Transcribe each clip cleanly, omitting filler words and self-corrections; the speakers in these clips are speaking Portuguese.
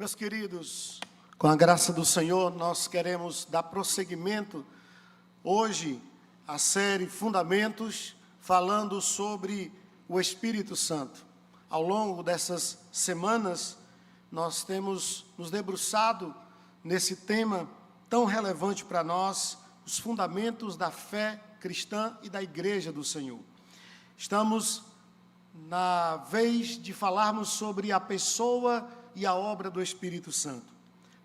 Meus queridos, com a graça do Senhor, nós queremos dar prosseguimento hoje à série Fundamentos, falando sobre o Espírito Santo. Ao longo dessas semanas, nós temos nos debruçado nesse tema tão relevante para nós, os fundamentos da fé cristã e da Igreja do Senhor. Estamos na vez de falarmos sobre a pessoa e a obra do Espírito Santo.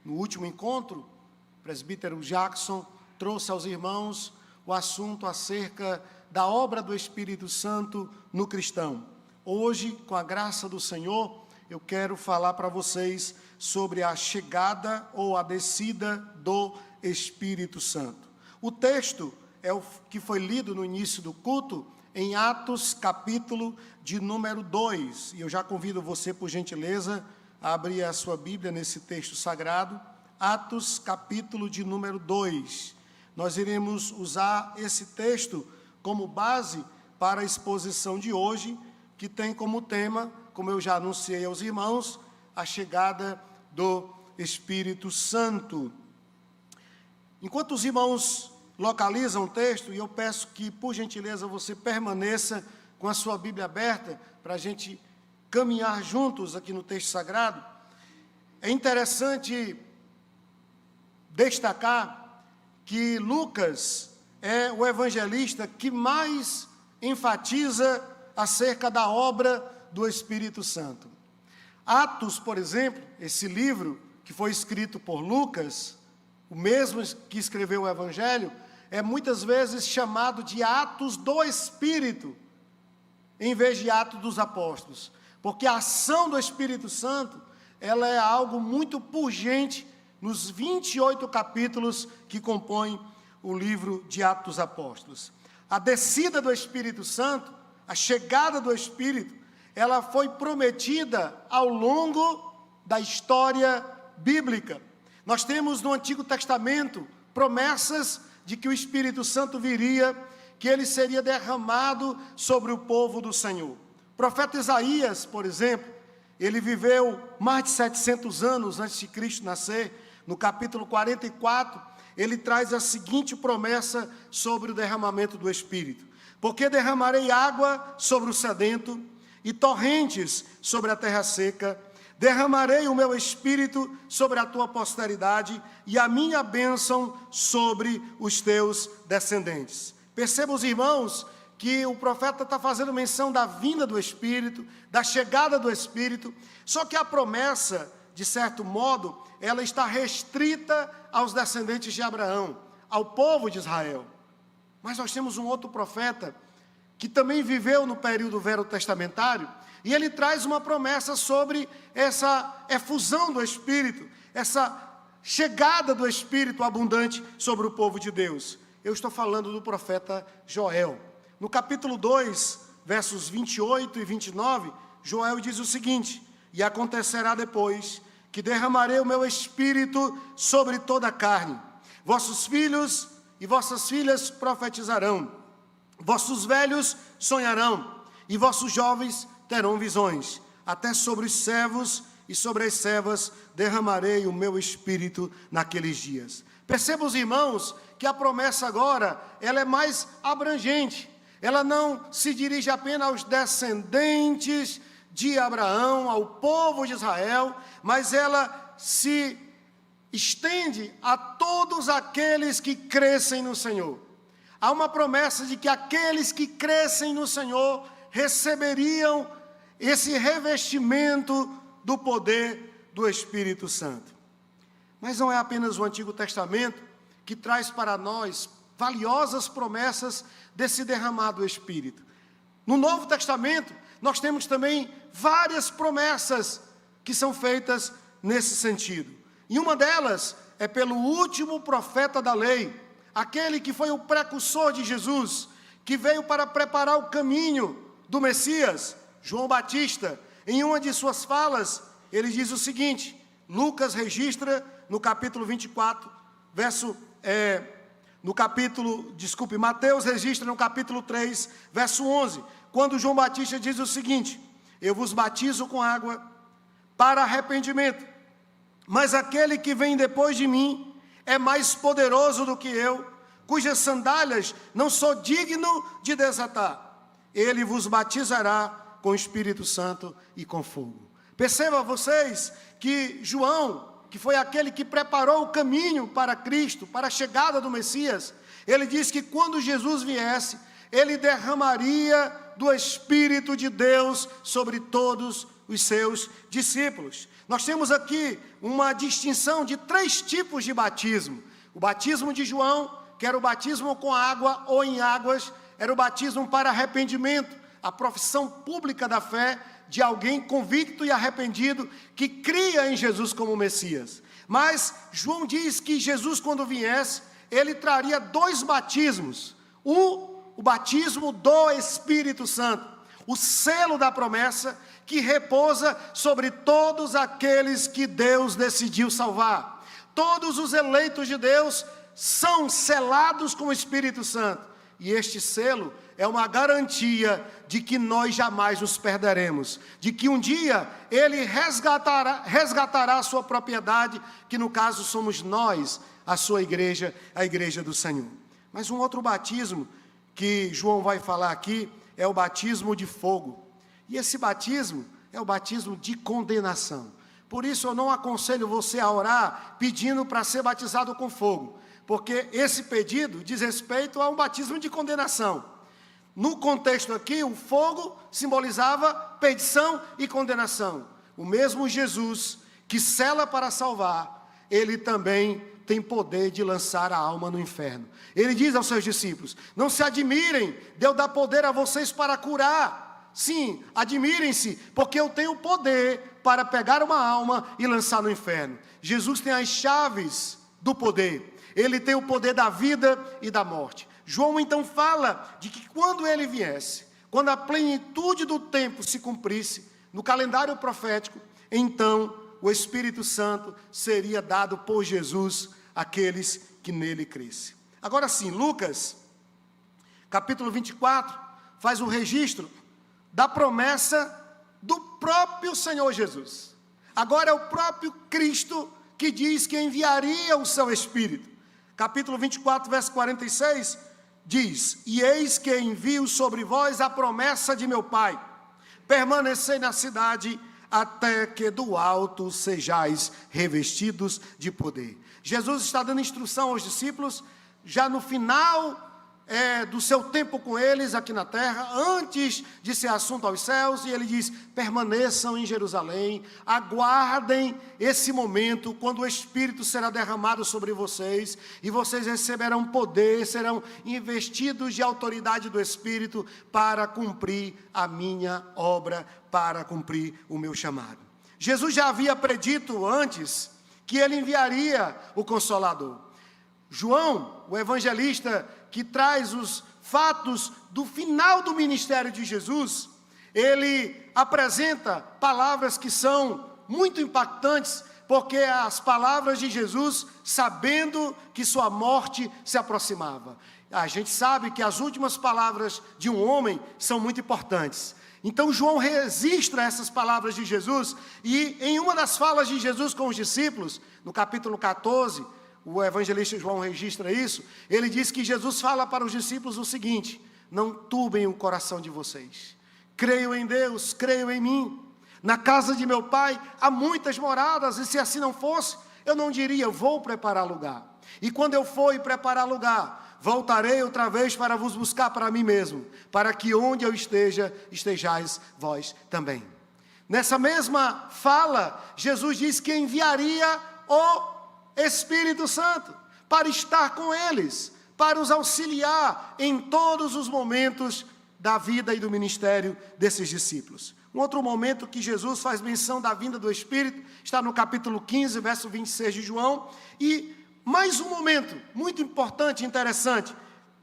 No último encontro, o presbítero Jackson trouxe aos irmãos o assunto acerca da obra do Espírito Santo no cristão. Hoje, com a graça do Senhor, eu quero falar para vocês sobre a chegada ou a descida do Espírito Santo. O texto é o que foi lido no início do culto, em Atos, capítulo de número 2. E eu já convido você, por gentileza, a abrir a sua Bíblia nesse texto sagrado. Atos, capítulo de número 2. Nós iremos usar esse texto como base para a exposição de hoje, que tem como tema, como eu já anunciei aos irmãos, a chegada do Espírito Santo. Enquanto os irmãos localizam o texto, e eu peço que, por gentileza, você permaneça com a sua Bíblia aberta, para a gente caminhar juntos aqui no texto sagrado, é interessante destacar que Lucas é o evangelista que mais enfatiza acerca da obra do Espírito Santo. Atos, por exemplo, esse livro que foi escrito por Lucas, o mesmo que escreveu o Evangelho, é muitas vezes chamado de Atos do Espírito, em vez de Atos dos Apóstolos, porque a ação do Espírito Santo, ela é algo muito pungente nos 28 capítulos que compõem o livro de Atos dos Apóstolos. A descida do Espírito Santo, a chegada do Espírito, ela foi prometida ao longo da história bíblica. Nós temos no Antigo Testamento promessas de que o Espírito Santo viria, que ele seria derramado sobre o povo do Senhor. O profeta Isaías, por exemplo, ele viveu mais de 700 anos antes de Cristo nascer. No capítulo 44, ele traz a seguinte promessa sobre o derramamento do Espírito: porque derramarei água sobre o sedento e torrentes sobre a terra seca. Derramarei o meu Espírito sobre a tua posteridade e a minha bênção sobre os teus descendentes. Perceba, os irmãos, que o profeta está fazendo menção da vinda do Espírito, da chegada do Espírito, só que a promessa, de certo modo, ela está restrita aos descendentes de Abraão, ao povo de Israel. Mas nós temos um outro profeta, que também viveu no período verotestamentário, e ele traz uma promessa sobre essa efusão do Espírito, essa chegada do Espírito abundante sobre o povo de Deus. Eu estou falando do profeta Joel. No capítulo 2, versos 28 e 29, Joel diz o seguinte: e acontecerá depois que derramarei o meu Espírito sobre toda a carne. Vossos filhos e vossas filhas profetizarão, vossos velhos sonharão, e vossos jovens terão visões. Até sobre os servos e sobre as servas derramarei o meu Espírito naqueles dias. Percebam, os irmãos, que a promessa agora, ela é mais abrangente. Ela não se dirige apenas aos descendentes de Abraão, ao povo de Israel, mas ela se estende a todos aqueles que crescem no Senhor. Há uma promessa de que aqueles que crescem no Senhor receberiam esse revestimento do poder do Espírito Santo. Mas não é apenas o Antigo Testamento que traz para nós valiosas promessas desse derramado Espírito. No Novo Testamento, nós temos também várias promessas que são feitas nesse sentido. E uma delas é pelo último profeta da lei, aquele que foi o precursor de Jesus, que veio para preparar o caminho do Messias, João Batista. Em uma de suas falas, ele diz o seguinte, no capítulo 24, Mateus registra no capítulo 3, verso 11, quando João Batista diz o seguinte: eu vos batizo com água para arrependimento, Mas aquele que vem depois de mim é mais poderoso do que eu, cujas sandálias não sou digno de desatar. Ele vos batizará com o Espírito Santo e com fogo. Percebam vocês que João, que foi aquele que preparou o caminho para Cristo, para a chegada do Messias, ele diz que quando Jesus viesse, ele derramaria do Espírito de Deus sobre todos os seus discípulos. Nós temos aqui uma distinção de 3 tipos de batismo. O batismo de João, que era o batismo com água ou em águas, era o batismo para arrependimento, a profissão pública da fé de alguém convicto e arrependido que cria em Jesus como Messias. Mas João diz que Jesus, quando viesse, ele traria 2 batismos. O batismo do Espírito Santo, o selo da promessa que repousa sobre todos aqueles que Deus decidiu salvar. Todos os eleitos de Deus são selados com o Espírito Santo. E este selo é uma garantia de que nós jamais nos perderemos, de que um dia Ele resgatará a sua propriedade, que no caso somos nós, a sua igreja, a igreja do Senhor. Mas um outro batismo que João vai falar aqui é o batismo de fogo. E esse batismo é o batismo de condenação. Por isso eu não aconselho você a orar pedindo para ser batizado com fogo, porque esse pedido diz respeito a um batismo de condenação. No contexto aqui, o fogo simbolizava perdição e condenação. O mesmo Jesus que sela para salvar, ele também tem poder de lançar a alma no inferno. Ele diz aos seus discípulos: não se admirem de eu dar poder a vocês para curar. Sim, admirem-se, porque eu tenho poder para pegar uma alma e lançar no inferno. Jesus tem as chaves do poder. Ele tem o poder da vida e da morte. João então fala de que quando ele viesse, quando a plenitude do tempo se cumprisse, no calendário profético, então o Espírito Santo seria dado por Jesus àqueles que nele crescem. Agora sim, Lucas, capítulo 24, faz um registro da promessa do próprio Senhor Jesus. Agora é o próprio Cristo que diz que enviaria o seu Espírito. Capítulo 24, verso 46, diz: e eis que envio sobre vós a promessa de meu Pai, permanecei na cidade até que do alto sejais revestidos de poder. Jesus está dando instrução aos discípulos, já no final do seu tempo com eles aqui na terra, antes de ser assunto aos céus, e ele diz: permaneçam em Jerusalém, aguardem esse momento, quando o Espírito será derramado sobre vocês, e vocês receberão poder, serão investidos de autoridade do Espírito, para cumprir a minha obra, para cumprir o meu chamado. Jesus já havia predito antes, que ele enviaria o Consolador. João, o evangelista, que traz os fatos do final do ministério de Jesus, ele apresenta palavras que são muito impactantes, porque as palavras de Jesus, sabendo que sua morte se aproximava. A gente sabe que as últimas palavras de um homem são muito importantes. Então João registra essas palavras de Jesus, e em uma das falas de Jesus com os discípulos, no capítulo 14, o evangelista João registra isso, ele diz que Jesus fala para os discípulos o seguinte: não turbem o coração de vocês, creiam em Deus, creiam em mim, na casa de meu Pai há muitas moradas, e se assim não fosse, eu não diria, eu vou preparar lugar, e quando eu for e preparar lugar, voltarei outra vez para vos buscar para mim mesmo, para que onde eu esteja, estejais vós também. Nessa mesma fala, Jesus diz que enviaria o Espírito Santo para estar com eles, para os auxiliar em todos os momentos da vida e do ministério desses discípulos. Um outro momento que Jesus faz menção da vinda do Espírito está no capítulo 15, verso 26 de João, e mais um momento muito importante e interessante,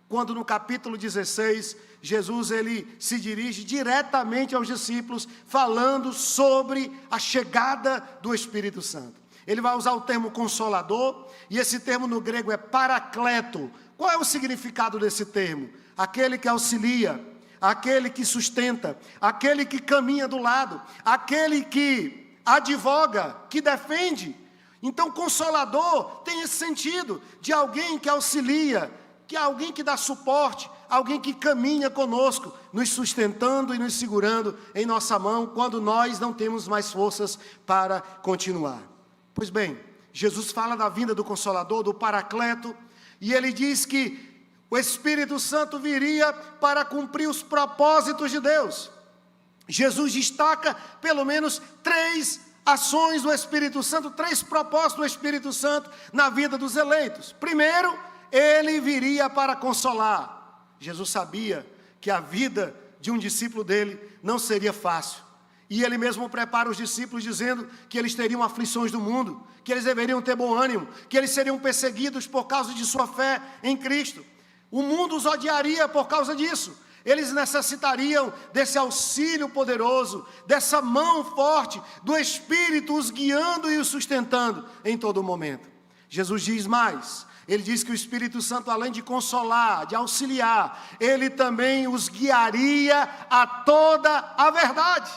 quando no capítulo 16, Jesus ele se dirige diretamente aos discípulos, falando sobre a chegada do Espírito Santo. Ele vai usar o termo consolador, e esse termo no grego é paracleto. Qual é o significado desse termo? Aquele que auxilia, aquele que sustenta, aquele que caminha do lado, aquele que advoga, que defende. Então, consolador tem esse sentido de alguém que auxilia, que é alguém que dá suporte, alguém que caminha conosco, nos sustentando e nos segurando em nossa mão quando nós não temos mais forças para continuar. Pois bem, Jesus fala da vinda do Consolador, do Paracleto, e ele diz que o Espírito Santo viria para cumprir os propósitos de Deus. Jesus destaca pelo menos 3 ações do Espírito Santo, 3 propósitos do Espírito Santo na vida dos eleitos. Primeiro, ele viria para consolar. Jesus sabia que a vida de um discípulo dele não seria fácil. E ele mesmo prepara os discípulos dizendo que eles teriam aflições do mundo, que eles deveriam ter bom ânimo, que eles seriam perseguidos por causa de sua fé em Cristo. O mundo os odiaria por causa disso. Eles necessitariam desse auxílio poderoso, dessa mão forte do Espírito os guiando e os sustentando em todo momento. Jesus diz mais. Ele diz que o Espírito Santo, além de consolar, de auxiliar, ele também os guiaria a toda a verdade.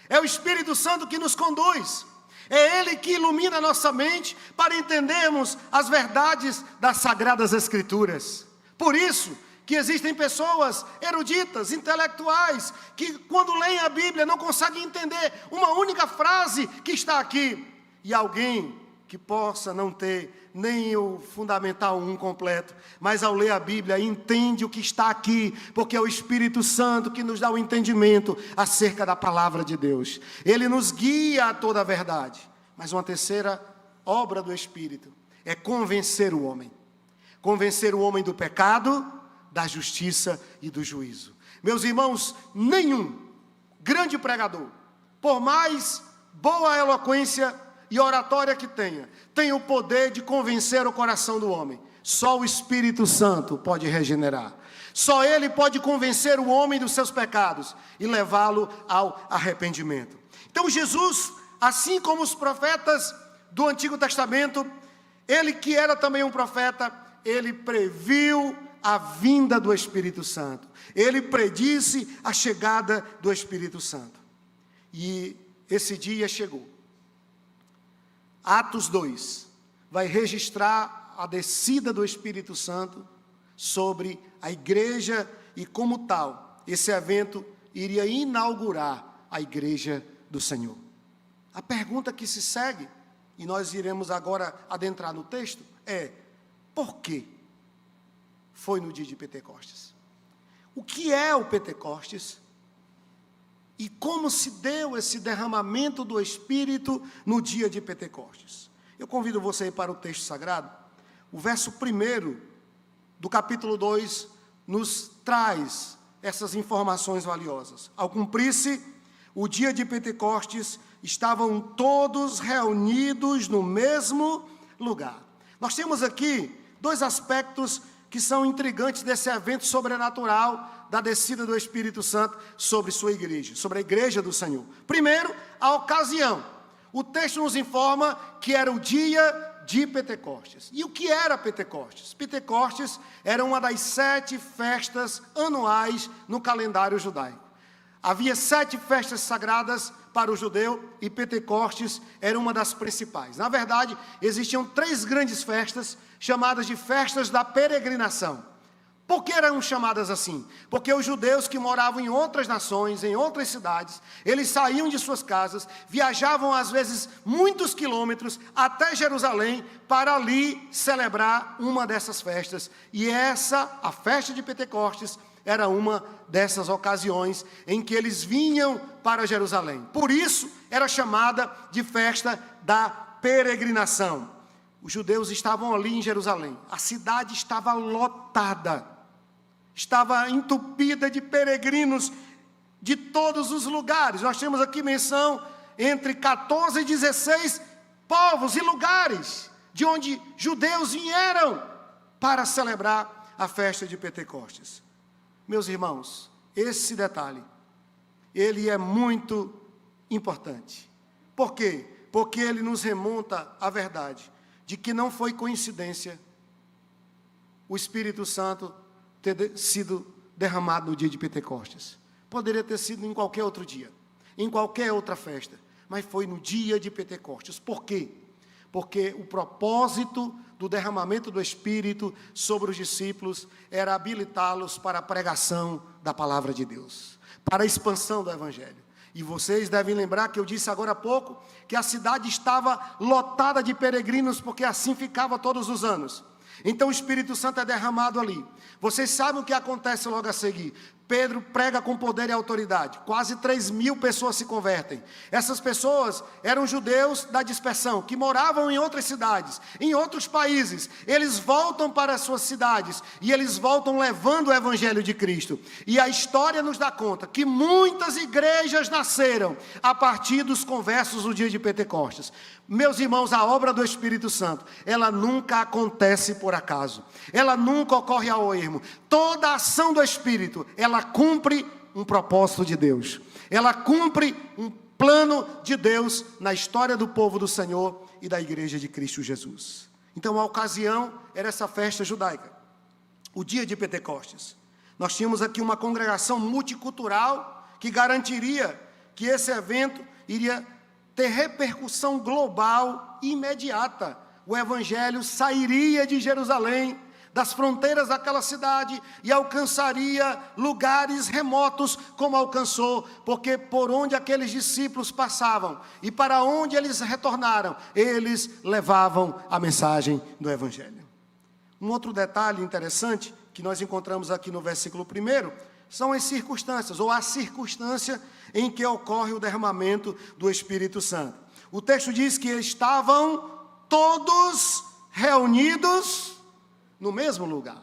É o Espírito Santo que nos conduz. É ele que ilumina a nossa mente para entendermos as verdades das Sagradas Escrituras. Por isso que existem pessoas eruditas, intelectuais, que quando leem a Bíblia não conseguem entender uma única frase que está aqui. E alguém que possa não ter nem o Fundamental 1 completo, mas ao ler a Bíblia entende o que está aqui, porque é o Espírito Santo que nos dá o entendimento acerca da palavra de Deus. Ele nos guia a toda a verdade. Mas uma terceira obra do Espírito é convencer o homem. Convencer o homem do pecado, da justiça e do juízo. Meus irmãos, nenhum grande pregador, por mais boa eloquência e oratória que tenha, tem o poder de convencer o coração do homem. Só o Espírito Santo pode regenerar. Só ele pode convencer o homem dos seus pecados e levá-lo ao arrependimento. Então Jesus, assim como os profetas do Antigo Testamento, ele que era também um profeta, ele previu a vinda do Espírito Santo. Ele predisse a chegada do Espírito Santo. E esse dia chegou. Atos 2 vai registrar a descida do Espírito Santo sobre a igreja e, como tal, esse evento iria inaugurar a igreja do Senhor. A pergunta que se segue, e nós iremos agora adentrar no texto, é: por quê foi no dia de Pentecostes? O que é o Pentecostes? E como se deu esse derramamento do Espírito no dia de Pentecostes? Eu convido você a ir para o texto sagrado. O verso 1 do capítulo 2 nos traz essas informações valiosas. Ao cumprir-se o dia de Pentecostes, estavam todos reunidos no mesmo lugar. Nós temos aqui 2 aspectos que são intrigantes desse evento sobrenatural da descida do Espírito Santo sobre sua igreja, sobre a igreja do Senhor. Primeiro, a ocasião. O texto nos informa que era o dia de Pentecostes. E o que era Pentecostes? Pentecostes era uma das 7 festas anuais no calendário judaico. Havia 7 festas sagradas para o judeu e Pentecostes era uma das principais. Na verdade, existiam 3 grandes festas chamadas de festas da peregrinação. Por que eram chamadas assim? Porque os judeus que moravam em outras nações, em outras cidades, eles saíam de suas casas, viajavam às vezes muitos quilômetros até Jerusalém para ali celebrar uma dessas festas. E essa, a festa de Pentecostes, era uma dessas ocasiões em que eles vinham para Jerusalém. Por isso, era chamada de festa da peregrinação. Os judeus estavam ali em Jerusalém. A cidade estava lotada. Estava entupida de peregrinos de todos os lugares. Nós temos aqui menção entre 14 e 16 povos e lugares de onde judeus vieram para celebrar a festa de Pentecostes. Meus irmãos, esse detalhe, ele é muito importante. Por quê? Porque ele nos remonta à verdade de que não foi coincidência o Espírito Santo ter sido derramado no dia de Pentecostes. Poderia ter sido em qualquer outro dia, em qualquer outra festa, mas foi no dia de Pentecostes. Por quê? porque o propósito do derramamento do Espírito sobre os discípulos era habilitá-los para a pregação da palavra de Deus, para a expansão do Evangelho. E vocês devem lembrar que eu disse agora há pouco que a cidade estava lotada de peregrinos, porque assim ficava todos os anos. Então o Espírito Santo é derramado ali. Vocês sabem o que acontece logo a seguir. Pedro prega com poder e autoridade. Quase 3.000 pessoas se convertem. Essas pessoas eram judeus da dispersão, que moravam em outras cidades, em outros países. Eles voltam para as suas cidades e eles voltam levando o Evangelho de Cristo. E a história nos dá conta que muitas igrejas nasceram a partir dos conversos do dia de Pentecostes. Meus irmãos, a obra do Espírito Santo, ela nunca acontece por acaso. Ela nunca ocorre ao ermo. Toda a ação do Espírito, ela cumpre um propósito de Deus. Ela cumpre um plano de Deus na história do povo do Senhor e da igreja de Cristo Jesus. Então, a ocasião era essa festa judaica, o dia de Pentecostes. Nós tínhamos aqui uma congregação multicultural que garantiria que esse evento iria ter repercussão global imediata. O Evangelho sairia de Jerusalém, das fronteiras daquela cidade, e alcançaria lugares remotos como alcançou, porque por onde aqueles discípulos passavam e para onde eles retornaram, eles levavam a mensagem do Evangelho. Um outro detalhe interessante que nós encontramos aqui no versículo 1 são as circunstâncias, ou a circunstância em que ocorre o derramamento do Espírito Santo. O texto diz que estavam todos reunidos no mesmo lugar.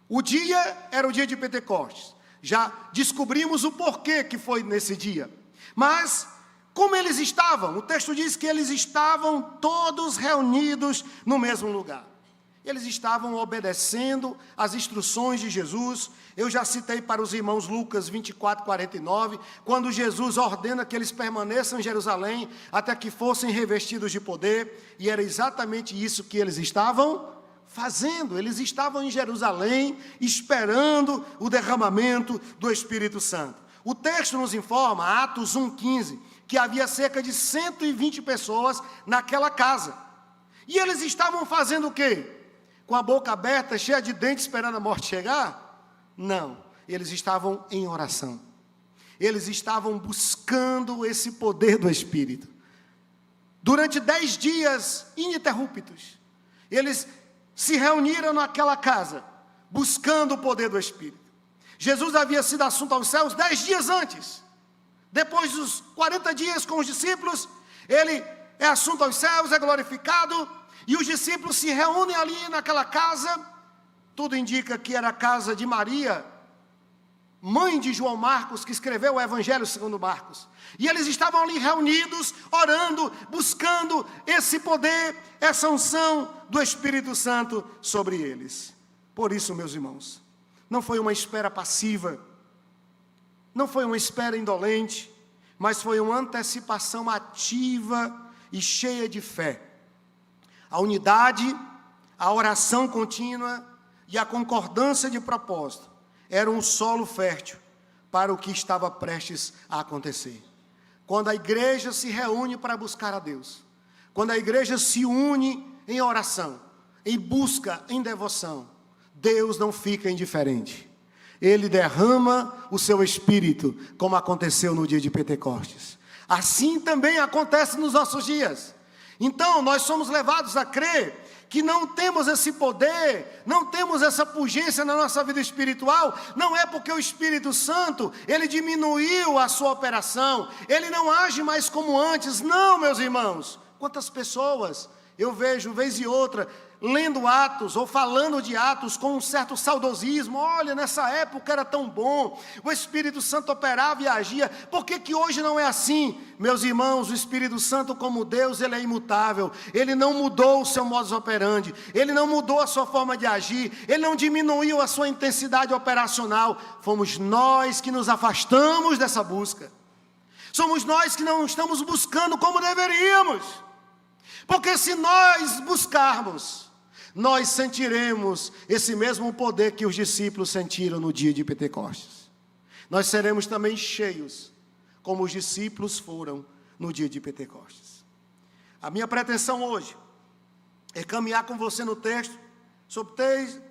O dia era o dia de Pentecostes. Já descobrimos o porquê que foi nesse dia. Mas, como eles estavam? O texto diz que eles estavam todos reunidos no mesmo lugar. Eles estavam obedecendo às instruções de Jesus. Eu já citei para os irmãos Lucas 24, 49, quando Jesus ordena que eles permaneçam em Jerusalém até que fossem revestidos de poder, e era exatamente isso que eles estavam fazendo. Eles estavam em Jerusalém esperando o derramamento do Espírito Santo. O texto nos informa, Atos 1,15, que havia cerca de 120 pessoas naquela casa. E eles estavam fazendo o quê? Com a boca aberta, cheia de dentes, esperando a morte chegar? Não, eles estavam em oração. Eles estavam buscando esse poder do Espírito. Durante 10 dias ininterruptos, eles se reuniram naquela casa, buscando o poder do Espírito. Jesus havia sido assunto aos céus 10 dias antes. Depois dos 40 dias com os discípulos, ele é assunto aos céus, é glorificado, e os discípulos se reúnem ali naquela casa. Tudo indica que era a casa de Maria, mãe de João Marcos, que escreveu o Evangelho segundo Marcos. E eles estavam ali reunidos, orando, buscando esse poder, essa unção do Espírito Santo sobre eles. Por isso, meus irmãos, não foi uma espera passiva, não foi uma espera indolente, mas foi uma antecipação ativa e cheia de fé. A unidade, a oração contínua e a concordância de propósito eram um solo fértil para o que estava prestes a acontecer. Quando a igreja se reúne para buscar a Deus, quando a igreja se une em oração, em busca, em devoção, Deus não fica indiferente. Ele derrama o seu Espírito, como aconteceu no dia de Pentecostes. Assim também acontece nos nossos dias. Então, nós somos levados a crer que não temos esse poder, não temos essa pujança na nossa vida espiritual, não é porque o Espírito Santo, ele diminuiu a sua operação, ele não age mais como antes. Não, meus irmãos. Quantas pessoas eu vejo, vez e outra, lendo Atos ou falando de Atos com um certo saudosismo. Olha, nessa época era tão bom, o Espírito Santo operava e agia. Por que que hoje não é assim? Meus irmãos, o Espírito Santo como Deus, ele é imutável. Ele não mudou o seu modus operandi, ele não mudou a sua forma de agir, ele não diminuiu a sua intensidade operacional. Fomos nós que nos afastamos dessa busca. Somos nós que não estamos buscando como deveríamos. Porque se nós buscarmos, nós sentiremos esse mesmo poder que os discípulos sentiram no dia de Pentecostes. Nós seremos também cheios, como os discípulos foram no dia de Pentecostes. A minha pretensão hoje é caminhar com você no texto sobre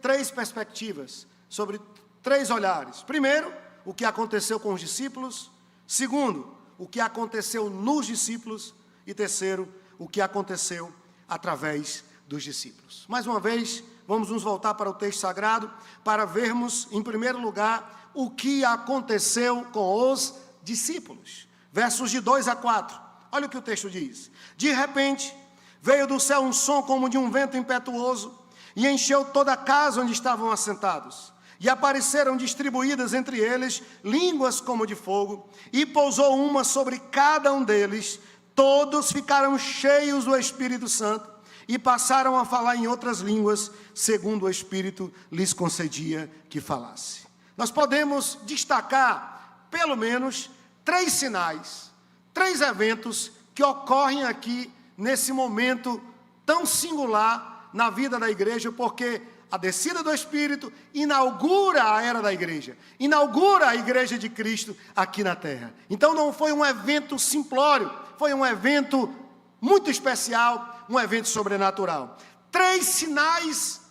três perspectivas, sobre 3 olhares. Primeiro, o que aconteceu com os discípulos. Segundo, o que aconteceu nos discípulos. E terceiro, o que aconteceu através dos discípulos. Mais uma vez, vamos nos voltar para o texto sagrado para vermos, em primeiro lugar, o que aconteceu com os discípulos. Versos de 2 a 4. Olha o que o texto diz. De repente, veio do céu um som como de um vento impetuoso e encheu toda a casa onde estavam assentados. E apareceram distribuídas entre eles línguas como de fogo, e pousou uma sobre cada um deles. Todos ficaram cheios do Espírito Santo e passaram a falar em outras línguas, segundo o Espírito lhes concedia que falasse. Nós podemos destacar, pelo menos, 3 sinais, 3 eventos que ocorrem aqui nesse momento tão singular na vida da igreja, porque a descida do Espírito inaugura a era da igreja, inaugura a igreja de Cristo aqui na terra. Então não foi um evento simplório, foi um evento muito especial, um evento sobrenatural. 3 sinais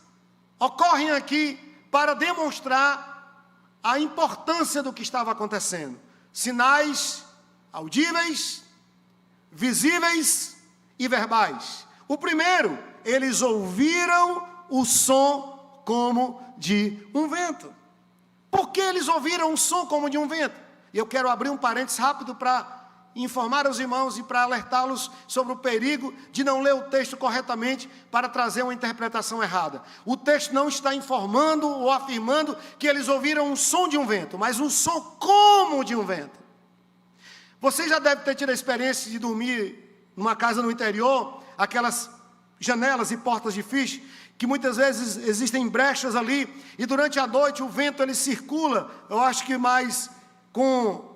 ocorrem aqui para demonstrar a importância do que estava acontecendo. Sinais audíveis, visíveis e verbais. O primeiro, eles ouviram o som como de um vento. Por que eles ouviram um som como de um vento? E eu quero abrir um parênteses rápido para informar os irmãos e para alertá-los sobre o perigo de não ler o texto corretamente para trazer uma interpretação errada. O texto não está informando ou afirmando que eles ouviram um som de um vento, mas um som como de um vento. Você já deve ter tido a experiência de dormir numa casa no interior, aquelas janelas e portas de fiche, que muitas vezes existem brechas ali, e durante a noite o vento ele circula, eu acho que mais com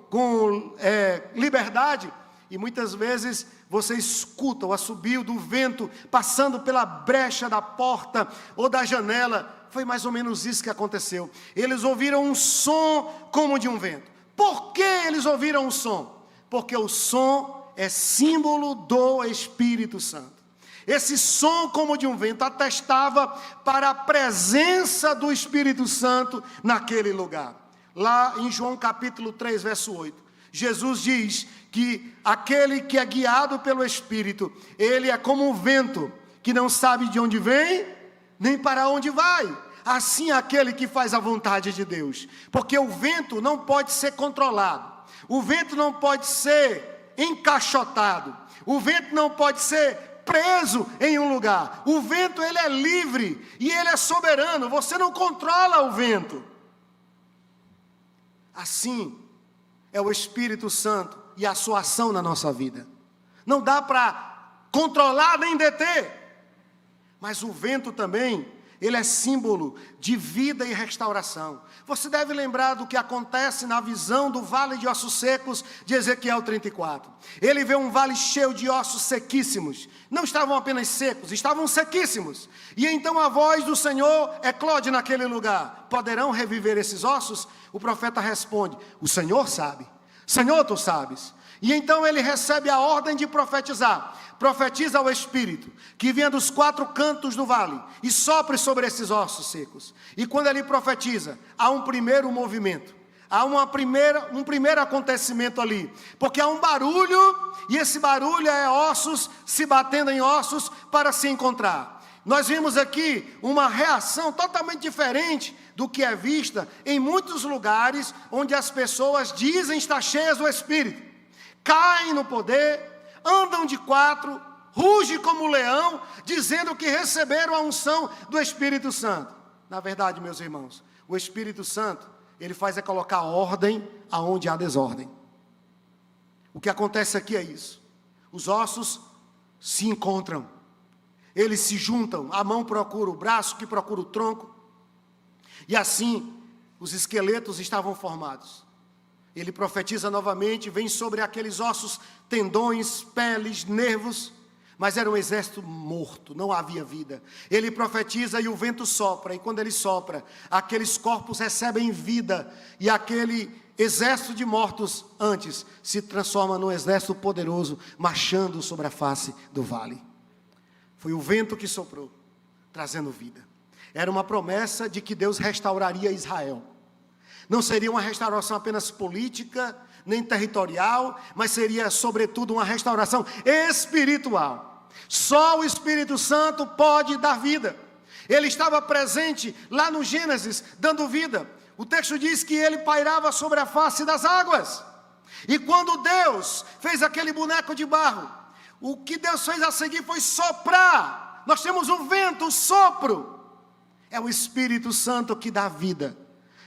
liberdade, e muitas vezes você escuta o assobio do vento passando pela brecha da porta ou da janela. Foi mais ou menos isso que aconteceu. Eles ouviram um som como de um vento. Por que eles ouviram um som? Porque o som é símbolo do Espírito Santo. Esse som como de um vento atestava para a presença do Espírito Santo naquele lugar. Lá em João capítulo 3, verso 8, Jesus diz que aquele que é guiado pelo Espírito, ele é como um vento, que não sabe de onde vem, nem para onde vai. Assim é aquele que faz a vontade de Deus. Porque o vento não pode ser controlado. O vento não pode ser encaixotado. O vento não pode ser preso em um lugar. O vento ele é livre e ele é soberano. Você não controla o vento. Assim é o Espírito Santo e a sua ação na nossa vida. Não dá para controlar nem deter. Mas o vento também, ele é símbolo de vida e restauração. Você deve lembrar do que acontece na visão do vale de ossos secos de Ezequiel 34. Ele vê um vale cheio de ossos sequíssimos. Não estavam apenas secos, estavam sequíssimos. E então a voz do Senhor eclode naquele lugar. Poderão reviver esses ossos? O profeta responde: o Senhor sabe. Senhor, tu sabes. E então ele recebe a ordem de profetizar. Profetiza ao Espírito, que vinha dos 4 cantos do vale, e sopre sobre esses ossos secos. E quando ele profetiza, há um primeiro movimento, há um primeiro acontecimento ali, porque há um barulho, e esse barulho é ossos se batendo em ossos para se encontrar. Nós vimos aqui uma reação totalmente diferente do que é vista em muitos lugares onde as pessoas dizem estar cheias do Espírito. Caem no poder, andam de 4, rugem como leão, dizendo que receberam a unção do Espírito Santo. Na verdade, meus irmãos, o Espírito Santo, ele faz é colocar ordem aonde há desordem. O que acontece aqui é isso. Os ossos se encontram, eles se juntam, a mão procura o braço, que procura o tronco, e assim os esqueletos estavam formados. Ele profetiza novamente, vem sobre aqueles ossos, tendões, peles, nervos, mas era um exército morto, não havia vida. Ele profetiza e o vento sopra, e quando ele sopra, aqueles corpos recebem vida, e aquele exército de mortos antes se transforma num exército poderoso, marchando sobre a face do vale. Foi o vento que soprou, trazendo vida. Era uma promessa de que Deus restauraria Israel. Não seria uma restauração apenas política, nem territorial, mas seria, sobretudo, uma restauração espiritual. Só o Espírito Santo pode dar vida. Ele estava presente lá no Gênesis, dando vida. O texto diz que ele pairava sobre a face das águas. E quando Deus fez aquele boneco de barro, o que Deus fez a seguir foi soprar. Nós temos o vento, o sopro. É o Espírito Santo que dá vida.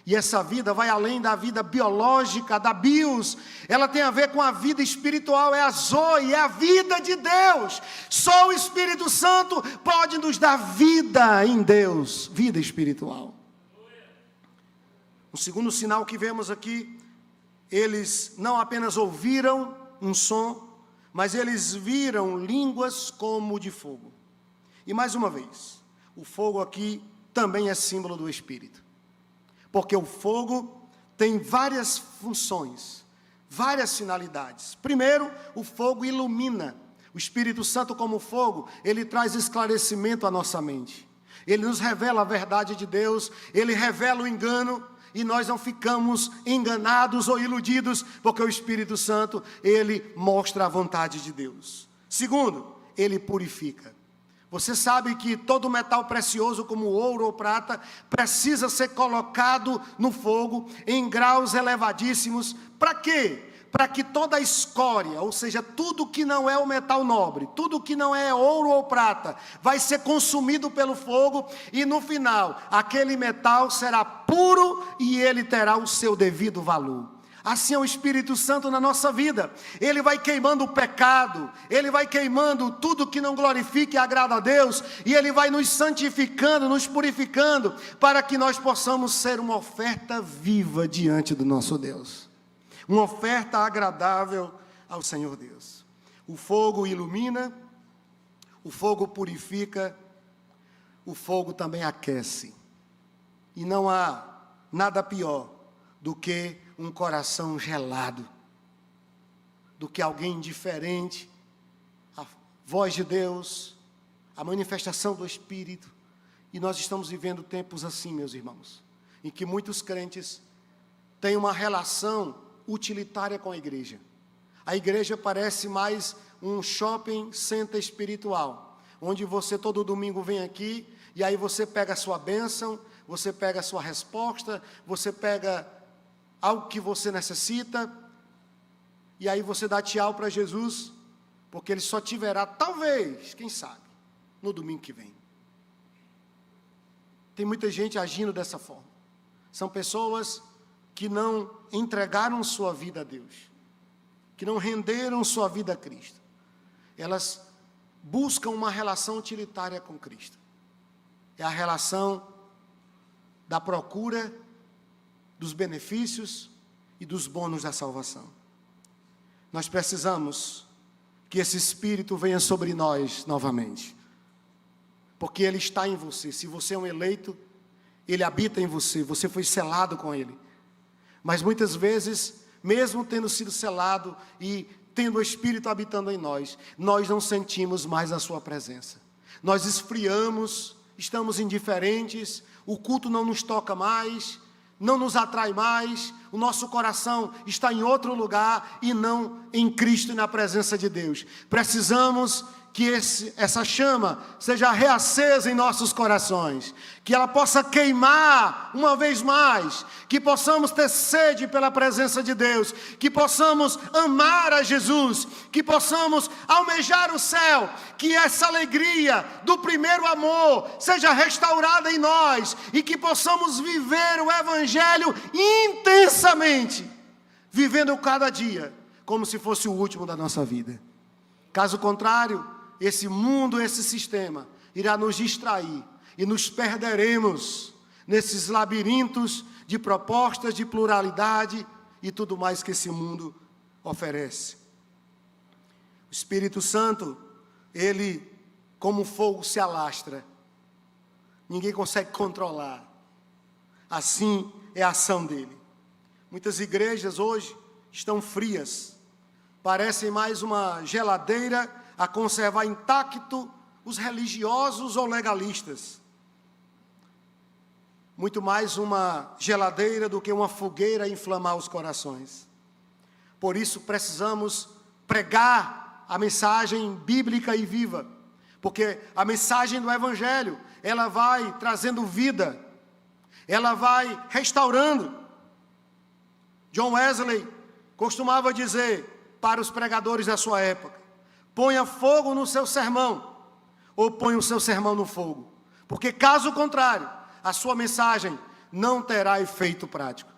E essa vida vai além da vida biológica, da bios. Ela tem a ver com a vida espiritual, é a zoe, é a vida de Deus. Só o Espírito Santo pode nos dar vida em Deus, vida espiritual. O segundo sinal que vemos aqui, eles não apenas ouviram um som, mas eles viram línguas como de fogo. E mais uma vez, o fogo aqui também é símbolo do Espírito. Porque o fogo tem várias funções, várias finalidades. Primeiro, o fogo ilumina. O Espírito Santo, como fogo, ele traz esclarecimento à nossa mente. Ele nos revela a verdade de Deus, ele revela o engano, e nós não ficamos enganados ou iludidos, porque o Espírito Santo, ele mostra a vontade de Deus. Segundo, ele purifica. Você sabe que todo metal precioso, como ouro ou prata, precisa ser colocado no fogo em graus elevadíssimos. Para quê? Para que toda a escória, ou seja, tudo que não é o metal nobre, tudo que não é ouro ou prata, vai ser consumido pelo fogo e no final, aquele metal será puro e ele terá o seu devido valor. Assim é o Espírito Santo na nossa vida. Ele vai queimando o pecado, ele vai queimando tudo que não glorifique e agrada a Deus, e ele vai nos santificando, nos purificando, para que nós possamos ser uma oferta viva diante do nosso Deus. Uma oferta agradável ao Senhor Deus. O fogo ilumina, o fogo purifica, o fogo também aquece. E não há nada pior do que um coração gelado, do que alguém indiferente. A voz de Deus, a manifestação do Espírito. E nós estamos vivendo tempos assim, meus irmãos, em que muitos crentes têm uma relação utilitária com a igreja. A igreja parece mais um shopping center espiritual, onde você todo domingo vem aqui, e aí você pega a sua bênção, você pega a sua resposta, você pega algo que você necessita, e aí você dá tchau para Jesus, porque Ele só te verá, talvez, quem sabe, no domingo que vem. Tem muita gente agindo dessa forma. São pessoas que não entregaram sua vida a Deus, que não renderam sua vida a Cristo. Elas buscam uma relação utilitária com Cristo. É a relação da procura dos benefícios e dos bônus da salvação. Nós precisamos que esse Espírito venha sobre nós novamente, porque Ele está em você. Se você é um eleito, Ele habita em você, você foi selado com Ele. Mas muitas vezes, mesmo tendo sido selado e tendo o Espírito habitando em nós, nós não sentimos mais a sua presença. Nós esfriamos, estamos indiferentes, o culto não nos toca mais, não nos atrai mais, o nosso coração está em outro lugar e não em Cristo e na presença de Deus. Precisamos que essa chama seja reacesa em nossos corações, que ela possa queimar uma vez mais, que possamos ter sede pela presença de Deus, que possamos amar a Jesus, que possamos almejar o céu, que essa alegria do primeiro amor seja restaurada em nós e que possamos viver o Evangelho intensamente, vivendo cada dia como se fosse o último da nossa vida. Caso contrário, esse mundo, esse sistema, irá nos distrair e nos perderemos nesses labirintos de propostas, de pluralidade e tudo mais que esse mundo oferece. O Espírito Santo, ele, como fogo, se alastra. Ninguém consegue controlar. Assim é a ação dele. Muitas igrejas hoje estão frias, parecem mais uma geladeira a conservar intacto os religiosos ou legalistas. Muito mais uma geladeira do que uma fogueira a inflamar os corações. Por isso precisamos pregar a mensagem bíblica e viva, porque a mensagem do Evangelho, ela vai trazendo vida, ela vai restaurando. John Wesley costumava dizer para os pregadores da sua época: ponha fogo no seu sermão, ou ponha o seu sermão no fogo, porque caso contrário, a sua mensagem não terá efeito prático.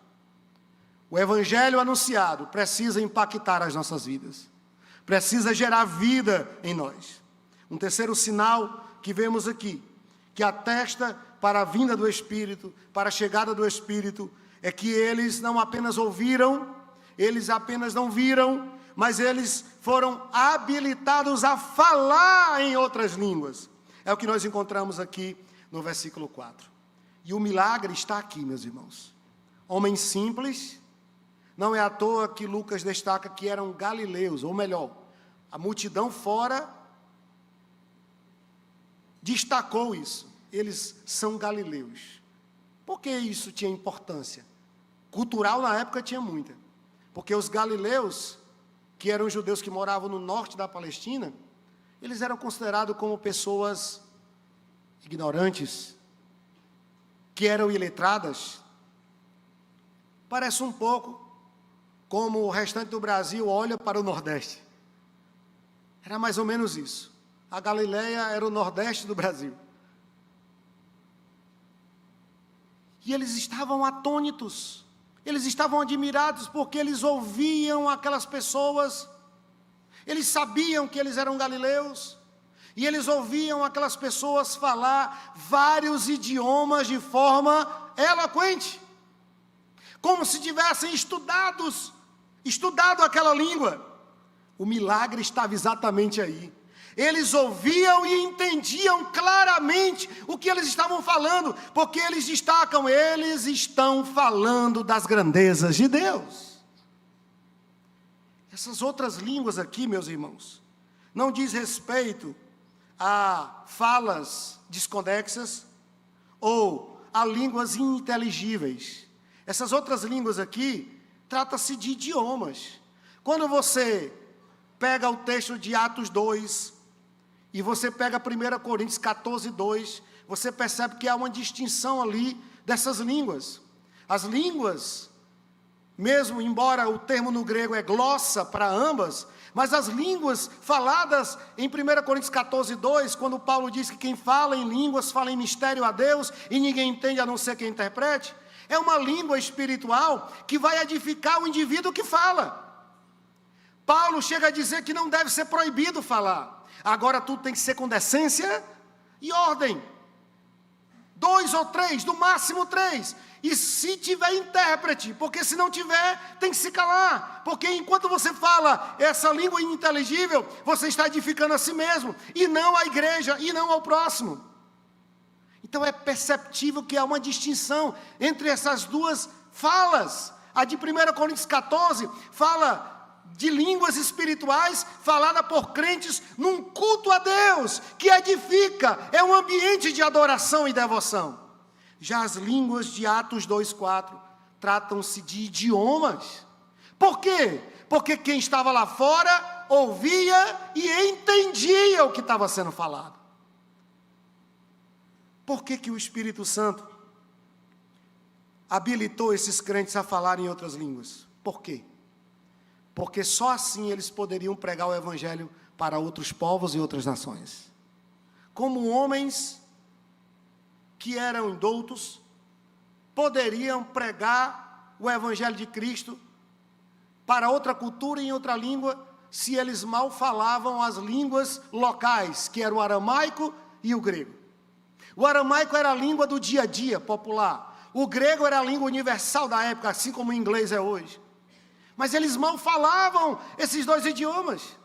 O Evangelho anunciado precisa impactar as nossas vidas, precisa gerar vida em nós. Um terceiro sinal que vemos aqui, que atesta para a vinda do Espírito, para a chegada do Espírito, é que eles não apenas ouviram, eles apenas não viram, mas eles foram habilitados a falar em outras línguas. É o que nós encontramos aqui no versículo 4. E o milagre está aqui, meus irmãos. Homens simples, não é à toa que Lucas destaca que eram galileus, ou melhor, a multidão fora destacou isso. Eles são galileus. Por que isso tinha importância? Cultural na época tinha muita. Porque os galileus, que eram judeus que moravam no norte da Palestina, eles eram considerados como pessoas ignorantes, que eram iletradas. Parece um pouco como o restante do Brasil olha para o Nordeste. Era mais ou menos isso. A Galileia era o Nordeste do Brasil. E eles estavam atônitos, eles estavam admirados, porque eles ouviam aquelas pessoas, eles sabiam que eles eram galileus, e eles ouviam aquelas pessoas falar vários idiomas de forma eloquente, como se tivessem estudado aquela língua. O milagre estava exatamente aí. Eles ouviam e entendiam claramente o que eles estavam falando, porque eles destacam, eles estão falando das grandezas de Deus. Essas outras línguas aqui, meus irmãos, não diz respeito a falas desconexas ou a línguas ininteligíveis. Essas outras línguas aqui, trata-se de idiomas. Quando você pega o texto de Atos 2, e você pega 1 Coríntios 14, 2, você percebe que há uma distinção ali dessas línguas. As línguas, mesmo embora o termo no grego é glossa para ambas, mas as línguas faladas em 1 Coríntios 14, 2, quando Paulo diz que quem fala em línguas fala em mistério a Deus e ninguém entende a não ser quem interprete, é uma língua espiritual que vai edificar o indivíduo que fala. Paulo chega a dizer que não deve ser proibido falar. Agora tudo tem que ser com decência e ordem. 2 ou 3, no máximo 3. E se tiver intérprete, porque se não tiver, tem que se calar. Porque enquanto você fala essa língua ininteligível, você está edificando a si mesmo, e não a igreja, e não ao próximo. Então é perceptível que há uma distinção entre essas duas falas. A de 1 Coríntios 14 fala de línguas espirituais falada por crentes num culto a Deus, que edifica, é um ambiente de adoração e devoção. Já as línguas de Atos 2:4 tratam-se de idiomas. Por quê? Porque quem estava lá fora ouvia e entendia o que estava sendo falado. Por que o Espírito Santo habilitou esses crentes a falar em outras línguas? Por quê? Porque só assim eles poderiam pregar o Evangelho para outros povos e outras nações. Como homens que eram indoutos, poderiam pregar o Evangelho de Cristo para outra cultura e em outra língua, se eles mal falavam as línguas locais, que era o aramaico e o grego. O aramaico era a língua do dia a dia popular. O grego era a língua universal da época, assim como o inglês é hoje. Mas eles mal falavam esses dois idiomas.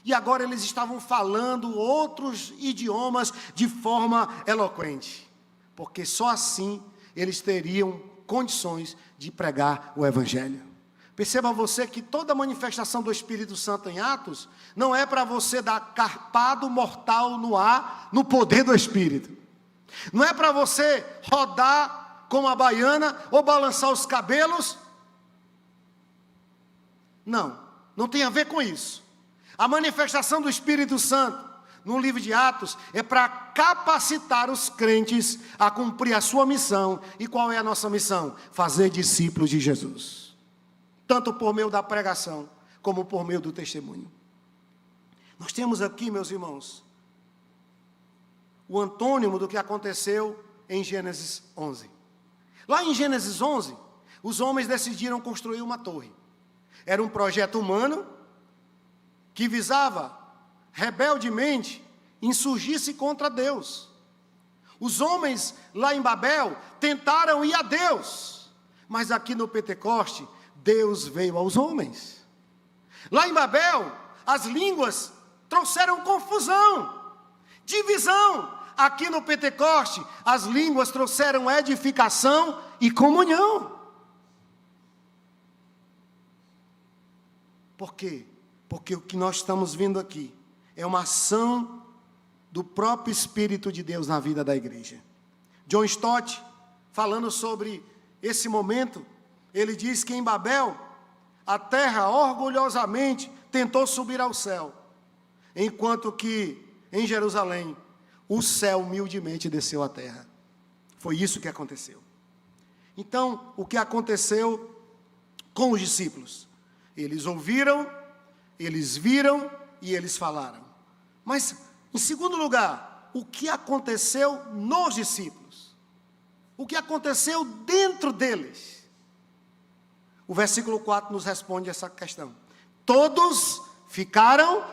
E agora eles estavam falando outros idiomas de forma eloquente. Porque só assim eles teriam condições de pregar o Evangelho. Perceba você que toda manifestação do Espírito Santo em Atos não é para você dar carpado mortal no ar, no poder do Espírito. Não é para você rodar como a baiana ou balançar os cabelos. Não, não tem a ver com isso. A manifestação do Espírito Santo no livro de Atos é para capacitar os crentes a cumprir a sua missão. E qual é a nossa missão? Fazer discípulos de Jesus. Tanto por meio da pregação, como por meio do testemunho. Nós temos aqui, meus irmãos, o antônimo do que aconteceu em Gênesis 11. Lá em Gênesis 11, os homens decidiram construir uma torre. Era um projeto humano que visava rebeldemente insurgir-se contra Deus. Os homens lá em Babel tentaram ir a Deus, mas aqui no Pentecoste, Deus veio aos homens. Lá em Babel, as línguas trouxeram confusão, divisão. Aqui no Pentecoste, as línguas trouxeram edificação e comunhão. Por quê? Porque o que nós estamos vendo aqui é uma ação do próprio Espírito de Deus na vida da igreja. John Stott, falando sobre esse momento, ele diz que em Babel, a terra orgulhosamente tentou subir ao céu, enquanto que em Jerusalém, o céu humildemente desceu à terra. Foi isso que aconteceu. Então, o que aconteceu com os discípulos? Eles ouviram, eles viram e eles falaram. Mas, em segundo lugar, o que aconteceu nos discípulos? O que aconteceu dentro deles? O versículo 4 nos responde essa questão. Todos ficaram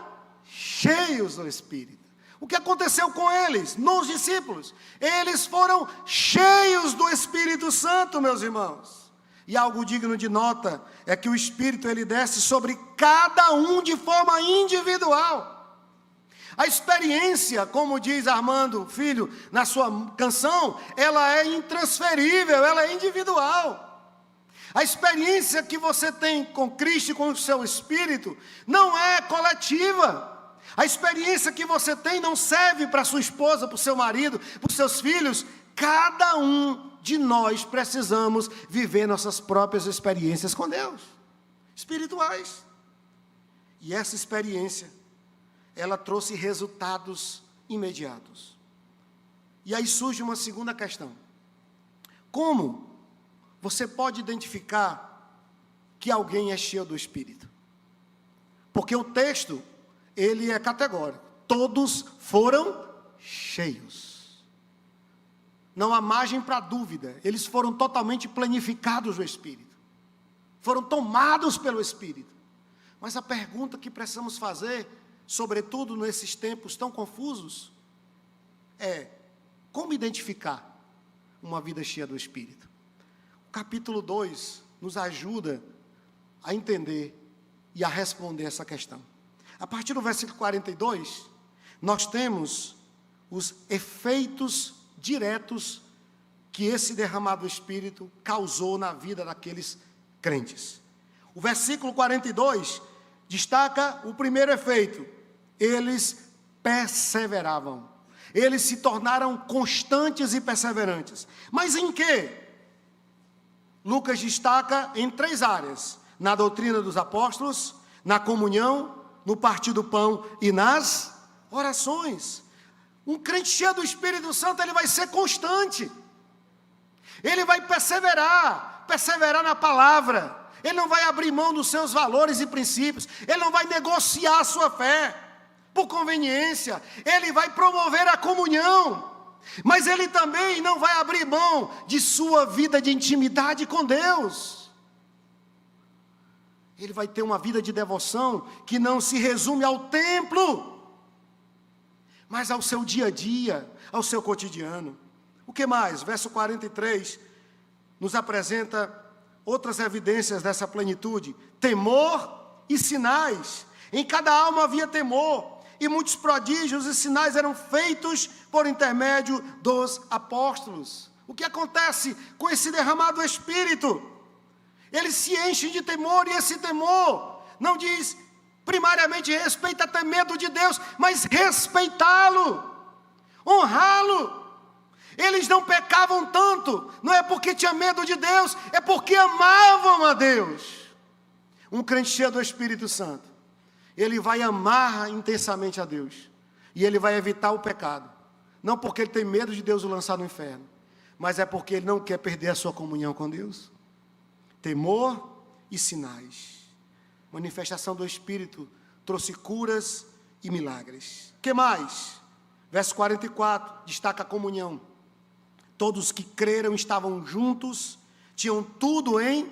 cheios do Espírito. O que aconteceu com eles, nos discípulos? Eles foram cheios do Espírito Santo, meus irmãos. E algo digno de nota é que o Espírito ele desce sobre cada um de forma individual. A experiência, como diz Armando Filho na sua canção, ela é intransferível, ela é individual. A experiência que você tem com Cristo e com o seu Espírito não é coletiva. A experiência que você tem não serve para sua esposa, para o seu marido, para os seus filhos. Cada um de nós precisamos viver nossas próprias experiências com Deus, espirituais. E essa experiência, ela trouxe resultados imediatos. E aí surge uma segunda questão. Como você pode identificar que alguém é cheio do Espírito? Porque o texto, ele é categórico. Todos foram cheios. Não há margem para dúvida. Eles foram totalmente planificados do Espírito. Foram tomados pelo Espírito. Mas a pergunta que precisamos fazer, sobretudo nesses tempos tão confusos, é: como identificar uma vida cheia do Espírito? O capítulo 2 nos ajuda a entender e a responder essa questão. A partir do versículo 42, nós temos os efeitos diretos que esse derramado Espírito causou na vida daqueles crentes. O versículo 42 destaca o primeiro efeito: eles perseveravam, eles se tornaram constantes e perseverantes. Mas em quê? Lucas destaca em 3 áreas: na doutrina dos apóstolos, na comunhão, no partir do pão e nas orações. Um crente cheio do Espírito Santo, ele vai ser constante. Ele vai perseverar na palavra. Ele não vai abrir mão dos seus valores e princípios. Ele não vai negociar a sua fé por conveniência. Ele vai promover a comunhão. Mas ele também não vai abrir mão de sua vida de intimidade com Deus. Ele vai ter uma vida de devoção que não se resume ao templo, mas ao seu dia a dia, ao seu cotidiano. O que mais? Verso 43 nos apresenta outras evidências dessa plenitude: temor e sinais. Em cada alma havia temor, e muitos prodígios e sinais eram feitos por intermédio dos apóstolos. O que acontece com esse derramado Espírito? Eles se enchem de temor, e esse temor não diz primariamente respeito a ter medo de Deus, mas respeitá-lo, honrá-lo. Eles não pecavam tanto, não é porque tinha medo de Deus, é porque amavam a Deus. Um crente cheio do Espírito Santo, ele vai amar intensamente a Deus, e ele vai evitar o pecado, não porque ele tem medo de Deus o lançar no inferno, mas é porque ele não quer perder a sua comunhão com Deus. Temor e sinais. Manifestação do Espírito trouxe curas e milagres. O que mais? Verso 44, destaca a comunhão. Todos que creram estavam juntos, tinham tudo em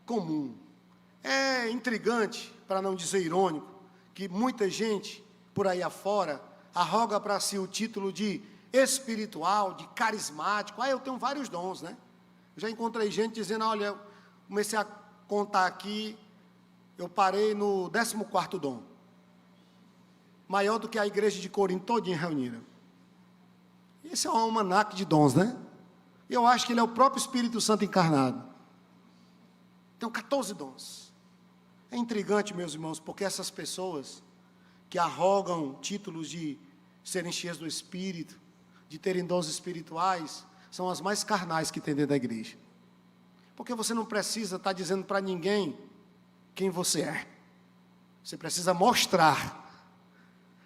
comum. É intrigante, para não dizer irônico, que muita gente por aí afora arroga para si o título de espiritual, de carismático. Eu tenho vários dons, né? Eu já encontrei gente dizendo, olha, comecei a contar aqui, eu parei no 14º dom. Maior do que a igreja de Corinto todinha reunida. Esse é um almanaque de dons, né? Eu acho que ele é o próprio Espírito Santo encarnado. Tem 14 dons. É intrigante, meus irmãos, porque essas pessoas que arrogam títulos de serem cheias do Espírito, de terem dons espirituais, são as mais carnais que tem dentro da igreja. Porque você não precisa estar dizendo para ninguém quem você é. Você precisa mostrar.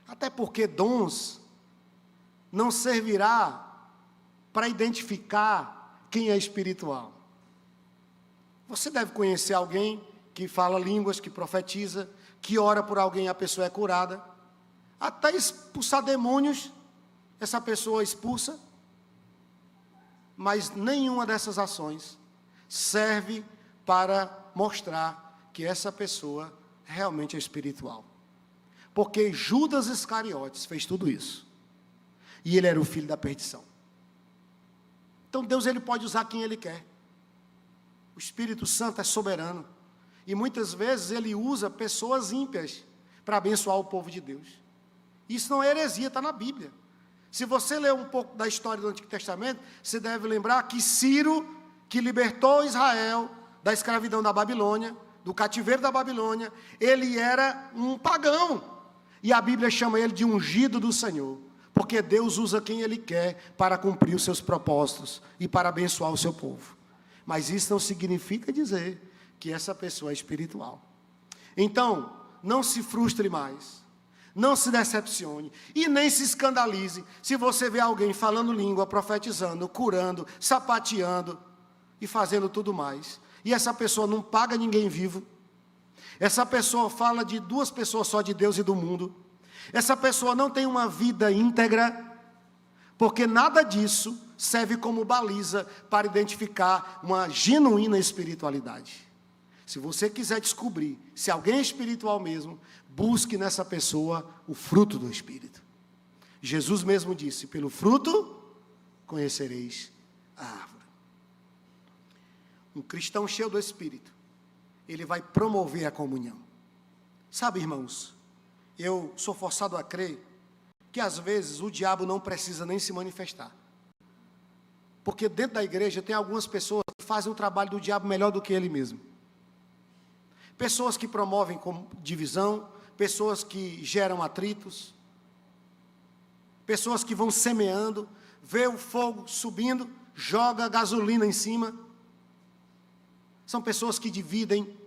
Até porque dons não servirá para identificar quem é espiritual. Você deve conhecer alguém que fala línguas, que profetiza, que ora por alguém e a pessoa é curada. Até expulsar demônios, essa pessoa expulsa. Mas nenhuma dessas ações serve para mostrar que essa pessoa realmente é espiritual. Porque Judas Iscariotes fez tudo isso. E ele era o filho da perdição. Então Deus, ele pode usar quem ele quer. O Espírito Santo é soberano. E muitas vezes ele usa pessoas ímpias para abençoar o povo de Deus. Isso não é heresia, está na Bíblia. Se você ler um pouco da história do Antigo Testamento, você deve lembrar que Ciro, que libertou Israel da escravidão da Babilônia, do cativeiro da Babilônia, ele era um pagão. E a Bíblia chama ele de ungido do Senhor. Porque Deus usa quem ele quer para cumprir os seus propósitos e para abençoar o seu povo. Mas isso não significa dizer que essa pessoa é espiritual. Então, não se frustre mais, não se decepcione e nem se escandalize se você vê alguém falando língua, profetizando, curando, sapateando e fazendo tudo mais. E essa pessoa não paga ninguém vivo. Essa pessoa fala de 2 pessoas só, de Deus e do mundo. Essa pessoa não tem uma vida íntegra, porque nada disso serve como baliza para identificar uma genuína espiritualidade. Se você quiser descobrir se alguém é espiritual mesmo, busque nessa pessoa o fruto do Espírito. Jesus mesmo disse, pelo fruto conhecereis a árvore. Um cristão cheio do Espírito, ele vai promover a comunhão. Sabe, irmãos, eu sou forçado a crer que às vezes o diabo não precisa nem se manifestar. Porque dentro da igreja tem algumas pessoas que fazem o trabalho do diabo melhor do que ele mesmo. Pessoas que promovem divisão, pessoas que geram atritos, pessoas que vão semeando, vê o fogo subindo, joga gasolina em cima. São pessoas que dividem,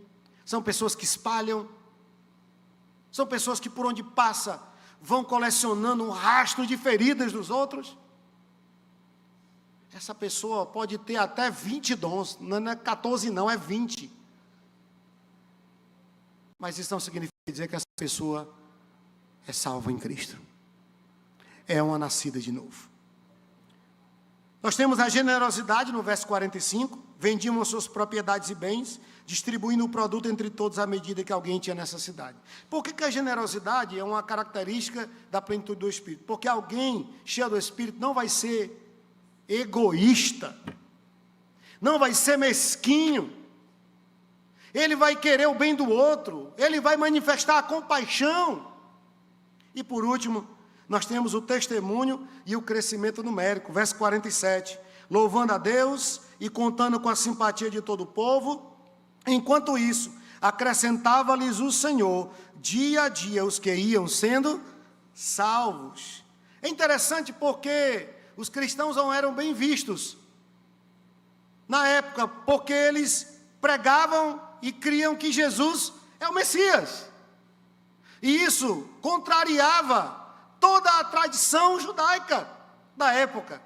são pessoas que espalham, são pessoas que por onde passa vão colecionando um rastro de feridas dos outros. Essa pessoa pode ter até 20 dons, não é 14 não, é 20. Mas isso não significa dizer que essa pessoa é salva em Cristo. É uma nascida de novo. Nós temos a generosidade no verso 45, vendiam as suas propriedades e bens, distribuindo o produto entre todos à medida que alguém tinha necessidade. Por que a generosidade é uma característica da plenitude do Espírito? Porque alguém cheio do Espírito não vai ser egoísta, não vai ser mesquinho, ele vai querer o bem do outro, ele vai manifestar a compaixão. E por último, nós temos o testemunho e o crescimento numérico, verso 47, louvando a Deus e contando com a simpatia de todo o povo, Enquanto isso, acrescentava-lhes o Senhor, dia a dia, os que iam sendo salvos. É interessante porque os cristãos não eram bem vistos na época, porque eles pregavam e criam que Jesus é o Messias. E isso contrariava toda a tradição judaica da época.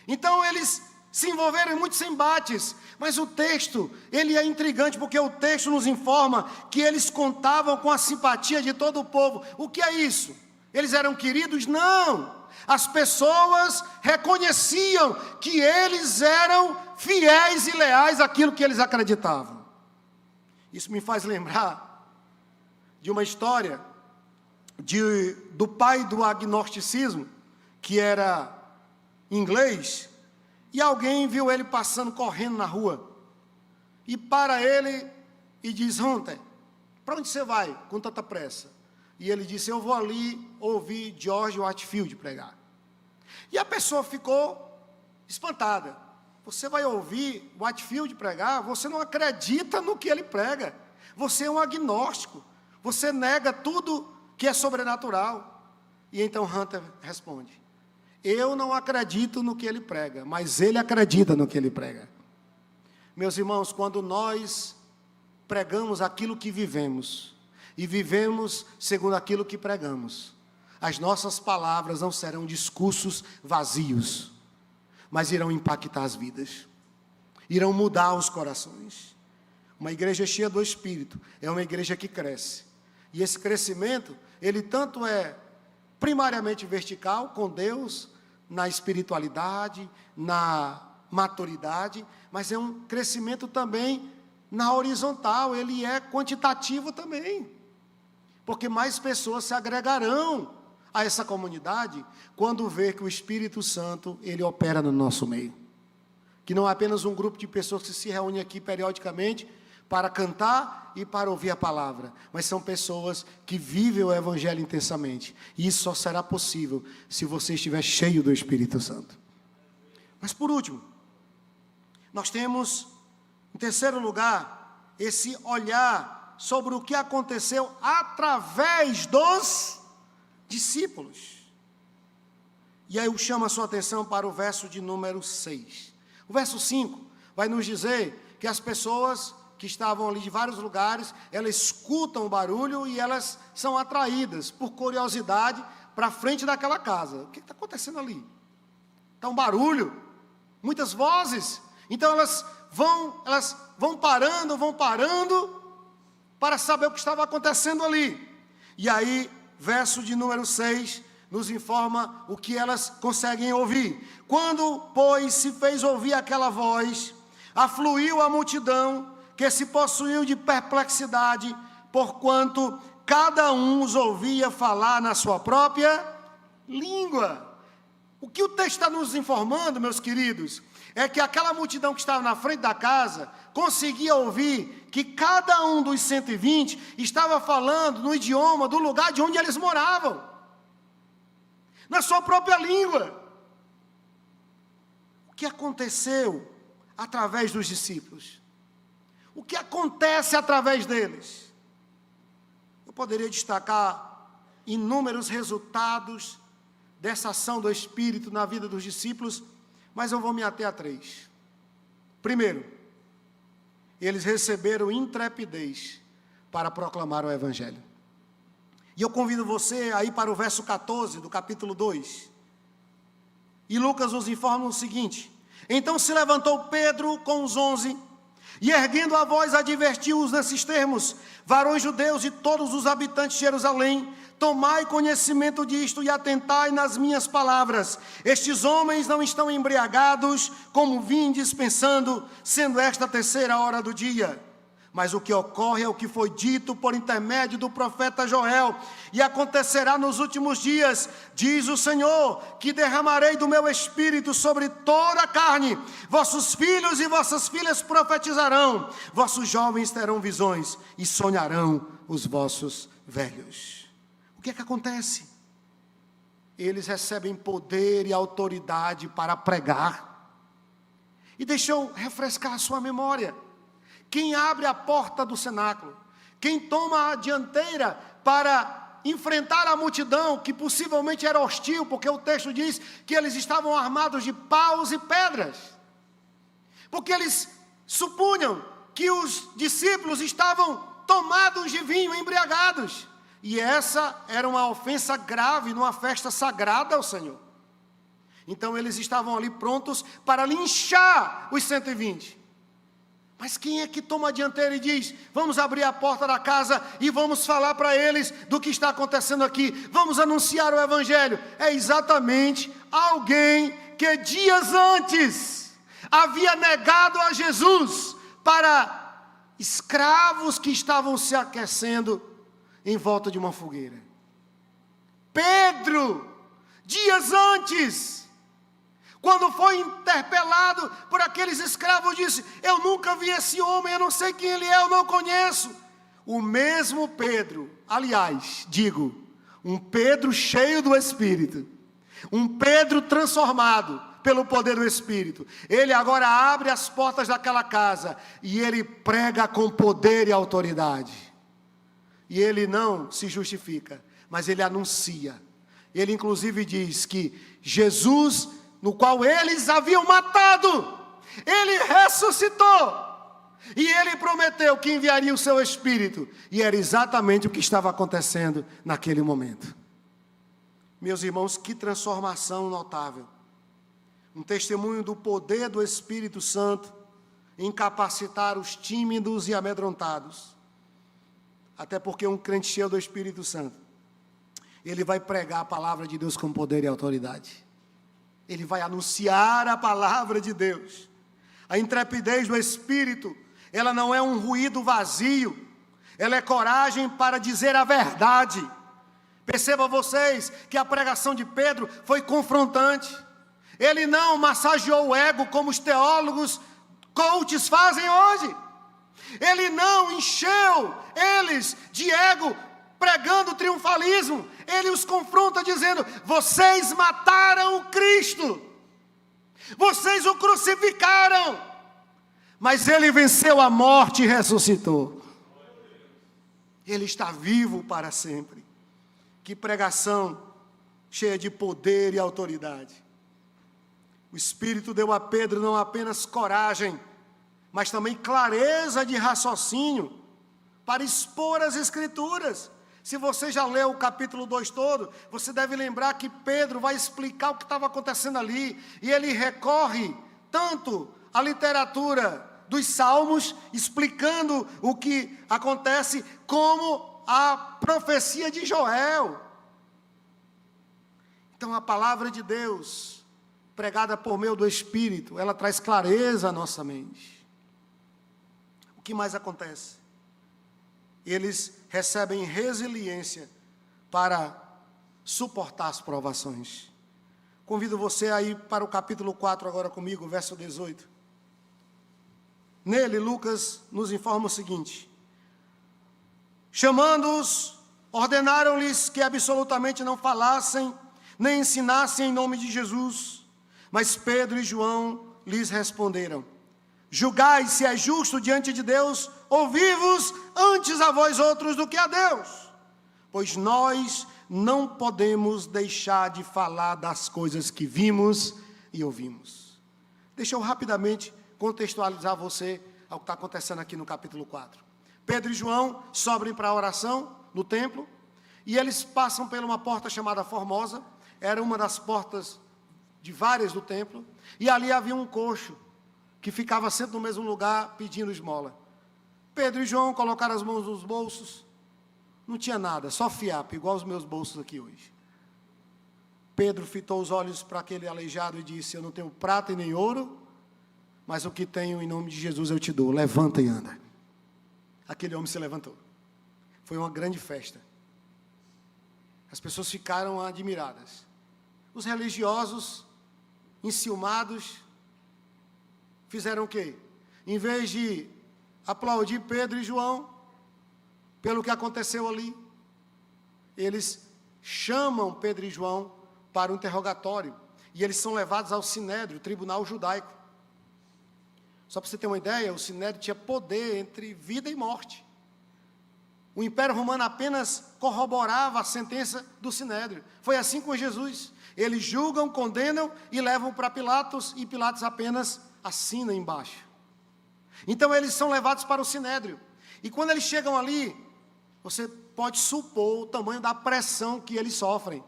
Então eles se envolveram em muitos embates, mas o texto, ele é intrigante, porque o texto nos informa que eles contavam com a simpatia de todo o povo. O que é isso? Eles eram queridos? Não! As pessoas reconheciam que eles eram fiéis e leais àquilo que eles acreditavam. Isso me faz lembrar de uma história do pai do agnosticismo, que era inglês, e alguém viu ele passando correndo na rua, e para ele e diz: Hunter, para onde você vai com tanta pressa? E ele disse: eu vou ali ouvir George Whitefield pregar. E a pessoa ficou espantada. Você vai ouvir Whitefield pregar? Você não acredita no que ele prega. Você é um agnóstico. Você nega tudo que é sobrenatural. E então Hunter responde: eu não acredito no que ele prega, mas ele acredita no que ele prega. Meus irmãos, quando nós pregamos aquilo que vivemos, e vivemos segundo aquilo que pregamos, as nossas palavras não serão discursos vazios, mas irão impactar as vidas, irão mudar os corações. Uma igreja cheia do Espírito é uma igreja que cresce, e esse crescimento, ele tanto é primariamente vertical, com Deus, na espiritualidade, na maturidade, mas é um crescimento também na horizontal, ele é quantitativo também, porque mais pessoas se agregarão a essa comunidade quando ver que o Espírito Santo, ele opera no nosso meio, que não é apenas um grupo de pessoas que se reúnem aqui periodicamente para cantar e para ouvir a palavra, mas são pessoas que vivem o Evangelho intensamente, e isso só será possível se você estiver cheio do Espírito Santo. Mas por último, nós temos, em terceiro lugar, esse olhar sobre o que aconteceu através dos discípulos. E aí eu chamo a sua atenção para o verso de número 6. O verso 5 vai nos dizer que as pessoas que estavam ali de vários lugares, elas escutam o barulho e elas são atraídas por curiosidade para a frente daquela casa. O que está acontecendo ali? Está um barulho, muitas vozes. Então elas vão parando para saber o que estava acontecendo ali. E aí, verso de número 6, nos informa o que elas conseguem ouvir. Quando, pois, se fez ouvir aquela voz, afluiu a multidão, que se possuiu de perplexidade, porquanto cada um os ouvia falar na sua própria língua. O que o texto está nos informando, meus queridos, é que aquela multidão que estava na frente da casa conseguia ouvir que cada um dos 120 estava falando no idioma do lugar de onde eles moravam, na sua própria língua. O que aconteceu através dos discípulos? O que acontece através deles? Eu poderia destacar inúmeros resultados dessa ação do Espírito na vida dos discípulos, mas eu vou me ater a 3. Primeiro, eles receberam intrepidez para proclamar o Evangelho. E eu convido você a ir para o verso 14 do capítulo 2. E Lucas nos informa o seguinte: então se levantou Pedro com os 11, e erguendo a voz advertiu-os nesses termos: varões judeus e todos os habitantes de Jerusalém, tomai conhecimento disto e atentai nas minhas palavras. Estes homens não estão embriagados, como vindes pensando, sendo esta a 3ª hora do dia. Mas o que ocorre é o que foi dito por intermédio do profeta Joel: e acontecerá nos últimos dias, diz o Senhor, que derramarei do meu espírito sobre toda a carne. Vossos filhos e vossas filhas profetizarão, vossos jovens terão visões e sonharão os vossos velhos. O que é que acontece? Eles recebem poder e autoridade para pregar. E deixa eu refrescar a sua memória. quem abre a porta do cenáculo, quem toma a dianteira para enfrentar a multidão, que possivelmente era hostil, porque o texto diz que eles estavam armados de paus e pedras, porque eles supunham que os discípulos estavam tomados de vinho, embriagados, e essa era uma ofensa grave numa festa sagrada ao Senhor. Então eles estavam ali prontos para linchar os 120. Mas quem é que toma a dianteira e diz: vamos abrir a porta da casa e vamos falar para eles do que está acontecendo aqui, vamos anunciar o Evangelho? É exatamente alguém que dias antes havia negado a Jesus para escravos que estavam se aquecendo em volta de uma fogueira. Pedro, dias antes, quando foi interpelado por aqueles escravos, disse: eu nunca vi esse homem, eu não sei quem ele é, eu não conheço. O mesmo Pedro, aliás, digo, um Pedro cheio do Espírito, um Pedro transformado pelo poder do Espírito, ele agora abre as portas daquela casa e ele prega com poder e autoridade. E ele não se justifica, mas ele anuncia. Ele inclusive diz que Jesus, no qual eles haviam matado, ele ressuscitou. E ele prometeu que enviaria o seu Espírito. E era exatamente o que estava acontecendo naquele momento. Meus irmãos, que transformação notável. Um testemunho do poder do Espírito Santo em capacitar os tímidos e amedrontados. Até porque um crente cheio do Espírito Santo, ele vai pregar a palavra de Deus com poder e autoridade. Ele vai anunciar a palavra de Deus. A intrepidez do Espírito, ela não é um ruído vazio, ela é coragem para dizer a verdade. Percebam vocês que a pregação de Pedro foi confrontante. Ele não massageou o ego como os teólogos coaches fazem hoje. Ele não encheu eles de ego pregando triunfalismo. Ele os confronta dizendo: vocês mataram o Cristo, vocês o crucificaram, mas ele venceu a morte e ressuscitou. Ele está vivo para sempre. Que pregação cheia de poder e autoridade. O Espírito deu a Pedro não apenas coragem, mas também clareza de raciocínio para expor as Escrituras. Se você já leu o capítulo 2 todo, você deve lembrar que Pedro vai explicar o que estava acontecendo ali, e ele recorre tanto à literatura dos Salmos, explicando o que acontece, como a profecia de Joel. Então a palavra de Deus, pregada por meio do Espírito, ela traz clareza à nossa mente. O que mais acontece? Eles recebem resiliência para suportar as provações. Convido você a ir para o capítulo 4 agora comigo, verso 18. Nele, Lucas nos informa o seguinte: chamando-os, ordenaram-lhes que absolutamente não falassem, nem ensinassem em nome de Jesus. Mas Pedro e João lhes responderam: julgai se é justo diante de Deus ouvir-vos antes a vós outros do que a Deus, pois nós não podemos deixar de falar das coisas que vimos e ouvimos. Deixa eu rapidamente contextualizar você ao que está acontecendo aqui no capítulo 4. Pedro e João sobem para a oração no templo, e eles passam por uma porta chamada Formosa. Era uma das portas de várias do templo, e ali havia um coxo que ficava sempre no mesmo lugar pedindo esmola. Pedro e João colocaram as mãos nos bolsos, não tinha nada, só fiapo, igual os meus bolsos aqui hoje. Pedro fitou os olhos para aquele aleijado e disse: eu não tenho prata e nem ouro, mas o que tenho em nome de Jesus eu te dou, levanta e anda. Aquele homem se levantou. Foi uma grande festa. As pessoas ficaram admiradas. Os religiosos, enciumados, fizeram o quê? Em vez de aplaudir Pedro e João pelo que aconteceu ali, eles chamam Pedro e João para um interrogatório, e eles são levados ao Sinédrio, tribunal judaico. Só para você ter uma ideia, o Sinédrio tinha poder entre vida e morte. O Império Romano apenas corroborava a sentença do Sinédrio. Foi assim com Jesus. Eles julgam, condenam e levam para Pilatos, e Pilatos apenas assina embaixo. Então eles são levados para o Sinédrio. E quando eles chegam ali, você pode supor o tamanho da pressão que eles sofrem.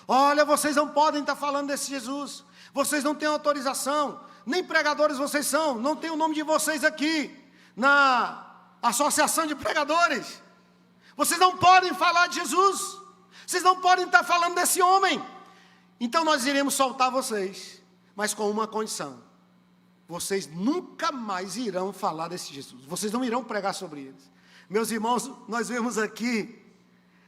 Olha, vocês não podem estar falando desse Jesus. Vocês não têm autorização. Nem pregadores vocês são. Não tem o nome de vocês aqui na Associação de Pregadores. Vocês não podem falar de Jesus. Vocês não podem estar falando desse homem. Então nós iremos soltar vocês, mas com uma condição: vocês nunca mais irão falar desse Jesus. Vocês não irão pregar sobre eles. Meus irmãos, nós vemos aqui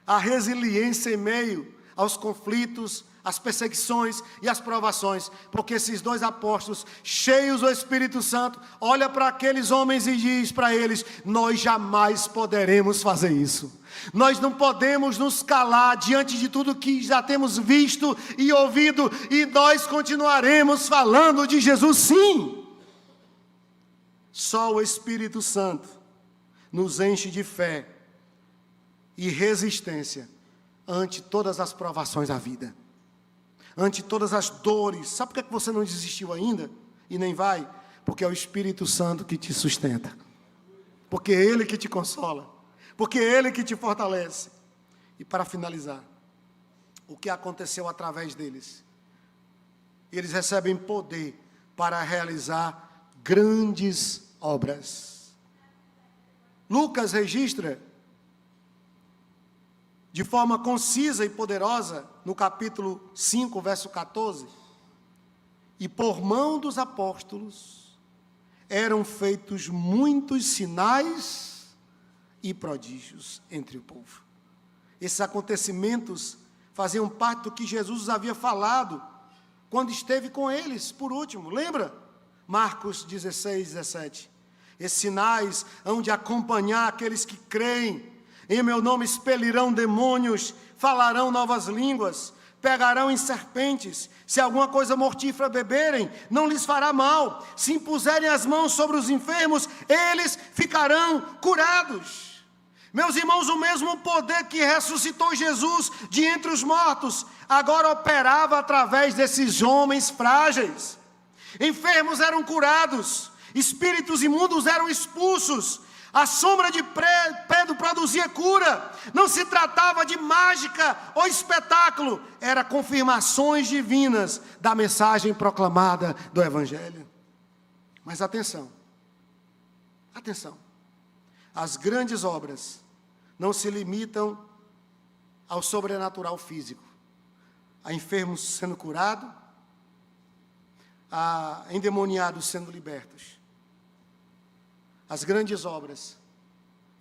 a resiliência em meio aos conflitos, às perseguições e às provações, porque esses dois apóstolos, cheios do Espírito Santo, olham para aqueles homens e diz para eles: nós jamais poderemos fazer isso. Nós não podemos nos calar diante de tudo que já temos visto e ouvido, e nós continuaremos falando de Jesus, sim. Só o Espírito Santo nos enche de fé e resistência ante todas as provações da vida, ante todas as dores. Sabe por que você não desistiu ainda e nem vai? Porque é o Espírito Santo que te sustenta, porque é Ele que te consola, porque é Ele que te fortalece. E para finalizar, o que aconteceu através deles? Eles recebem poder para realizar grandes obras. Lucas registra de forma concisa e poderosa, no capítulo 5, verso 14, e por mão dos apóstolos eram feitos muitos sinais e prodígios entre o povo. Esses acontecimentos faziam parte do que Jesus havia falado quando esteve com eles, por último, lembra? Marcos 16, 17. Esses sinais hão de acompanhar aqueles que creem. Em meu nome expelirão demônios, falarão novas línguas, pegarão em serpentes. Se alguma coisa mortífera beberem, não lhes fará mal. Se impuserem as mãos sobre os enfermos, eles ficarão curados. Meus irmãos, o mesmo poder que ressuscitou Jesus de entre os mortos, agora operava através desses homens frágeis. Enfermos eram curados, espíritos imundos eram expulsos. A sombra de Pedro produzia cura. Não se tratava de mágica ou espetáculo, era confirmações divinas da mensagem proclamada do Evangelho. Mas atenção, atenção, as grandes obras não se limitam ao sobrenatural físico, a enfermos sendo curados, a endemoniados sendo libertos. As grandes obras,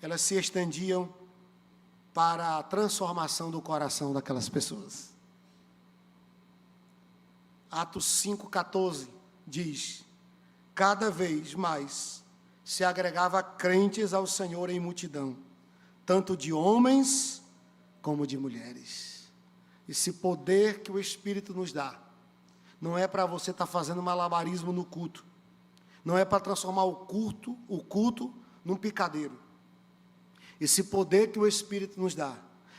elas se estendiam para a transformação do coração daquelas pessoas. Atos 5,14 diz: cada vez mais se agregava crentes ao Senhor em multidão, tanto de homens como de mulheres. Esse poder que o Espírito nos dá, não é para você estar fazendo malabarismo no culto, não é para transformar o culto num picadeiro. Esse poder que o Espírito nos dá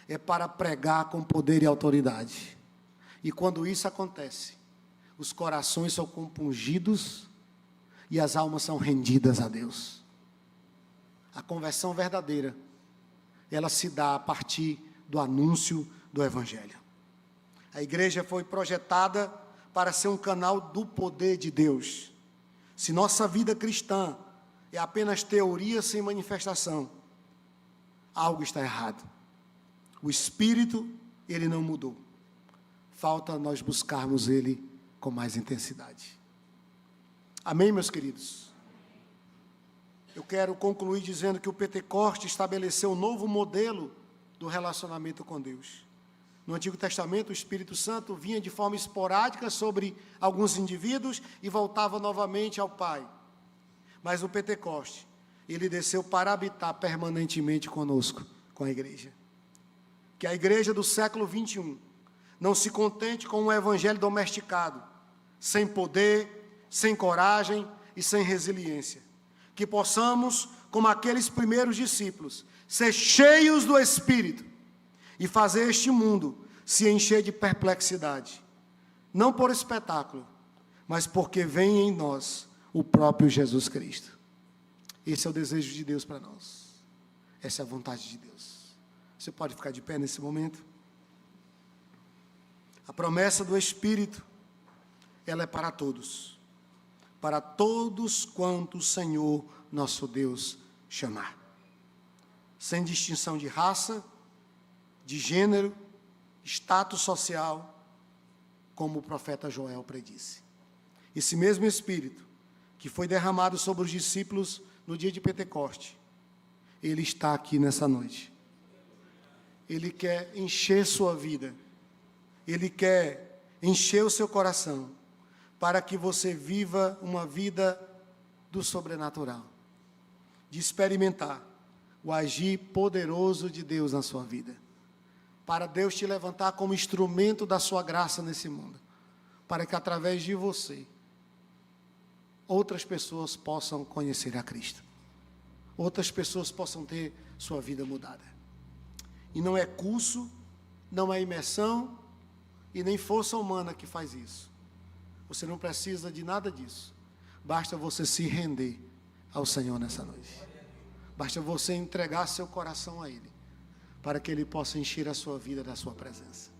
é para pregar com poder e autoridade. E quando isso acontece, os corações são compungidos e as almas são rendidas a Deus. A conversão verdadeira, ela se dá a partir do anúncio do Evangelho. A igreja foi projetada para ser um canal do poder de Deus. Se nossa vida cristã é apenas teoria sem manifestação, algo está errado. O Espírito, ele não mudou. Falta nós buscarmos ele com mais intensidade. Amém, meus queridos? Eu quero concluir dizendo que o Pentecoste estabeleceu um novo modelo do relacionamento com Deus. No Antigo Testamento, o Espírito Santo vinha de forma esporádica sobre alguns indivíduos e voltava novamente ao Pai. Mas no Pentecoste, ele desceu para habitar permanentemente conosco, com a igreja. Que a igreja do século 21 não se contente com um evangelho domesticado, sem poder, sem coragem, e sem resiliência. Que possamos, como aqueles primeiros discípulos, ser cheios do Espírito e fazer este mundo se encher de perplexidade. Não por espetáculo, mas porque vem em nós o próprio Jesus Cristo. Esse é o desejo de Deus para nós. Essa é a vontade de Deus. Você pode ficar de pé nesse momento? A promessa do Espírito, ela é para todos quanto o Senhor nosso Deus chamar, sem distinção de raça, de gênero, status social, como o profeta Joel predisse. Esse mesmo Espírito que foi derramado sobre os discípulos no dia de Pentecoste, ele está aqui nessa noite. Ele quer encher sua vida, ele quer encher o seu coração, para que você viva uma vida do sobrenatural, de experimentar o agir poderoso de Deus na sua vida, para Deus te levantar como instrumento da sua graça nesse mundo, para que através de você, outras pessoas possam conhecer a Cristo, outras pessoas possam ter sua vida mudada. E não é curso, não é imersão, e nem força humana que faz isso. Você não precisa de nada disso. Basta você se render ao Senhor nessa noite. Basta você entregar seu coração a Ele, para que Ele possa encher a sua vida da sua presença.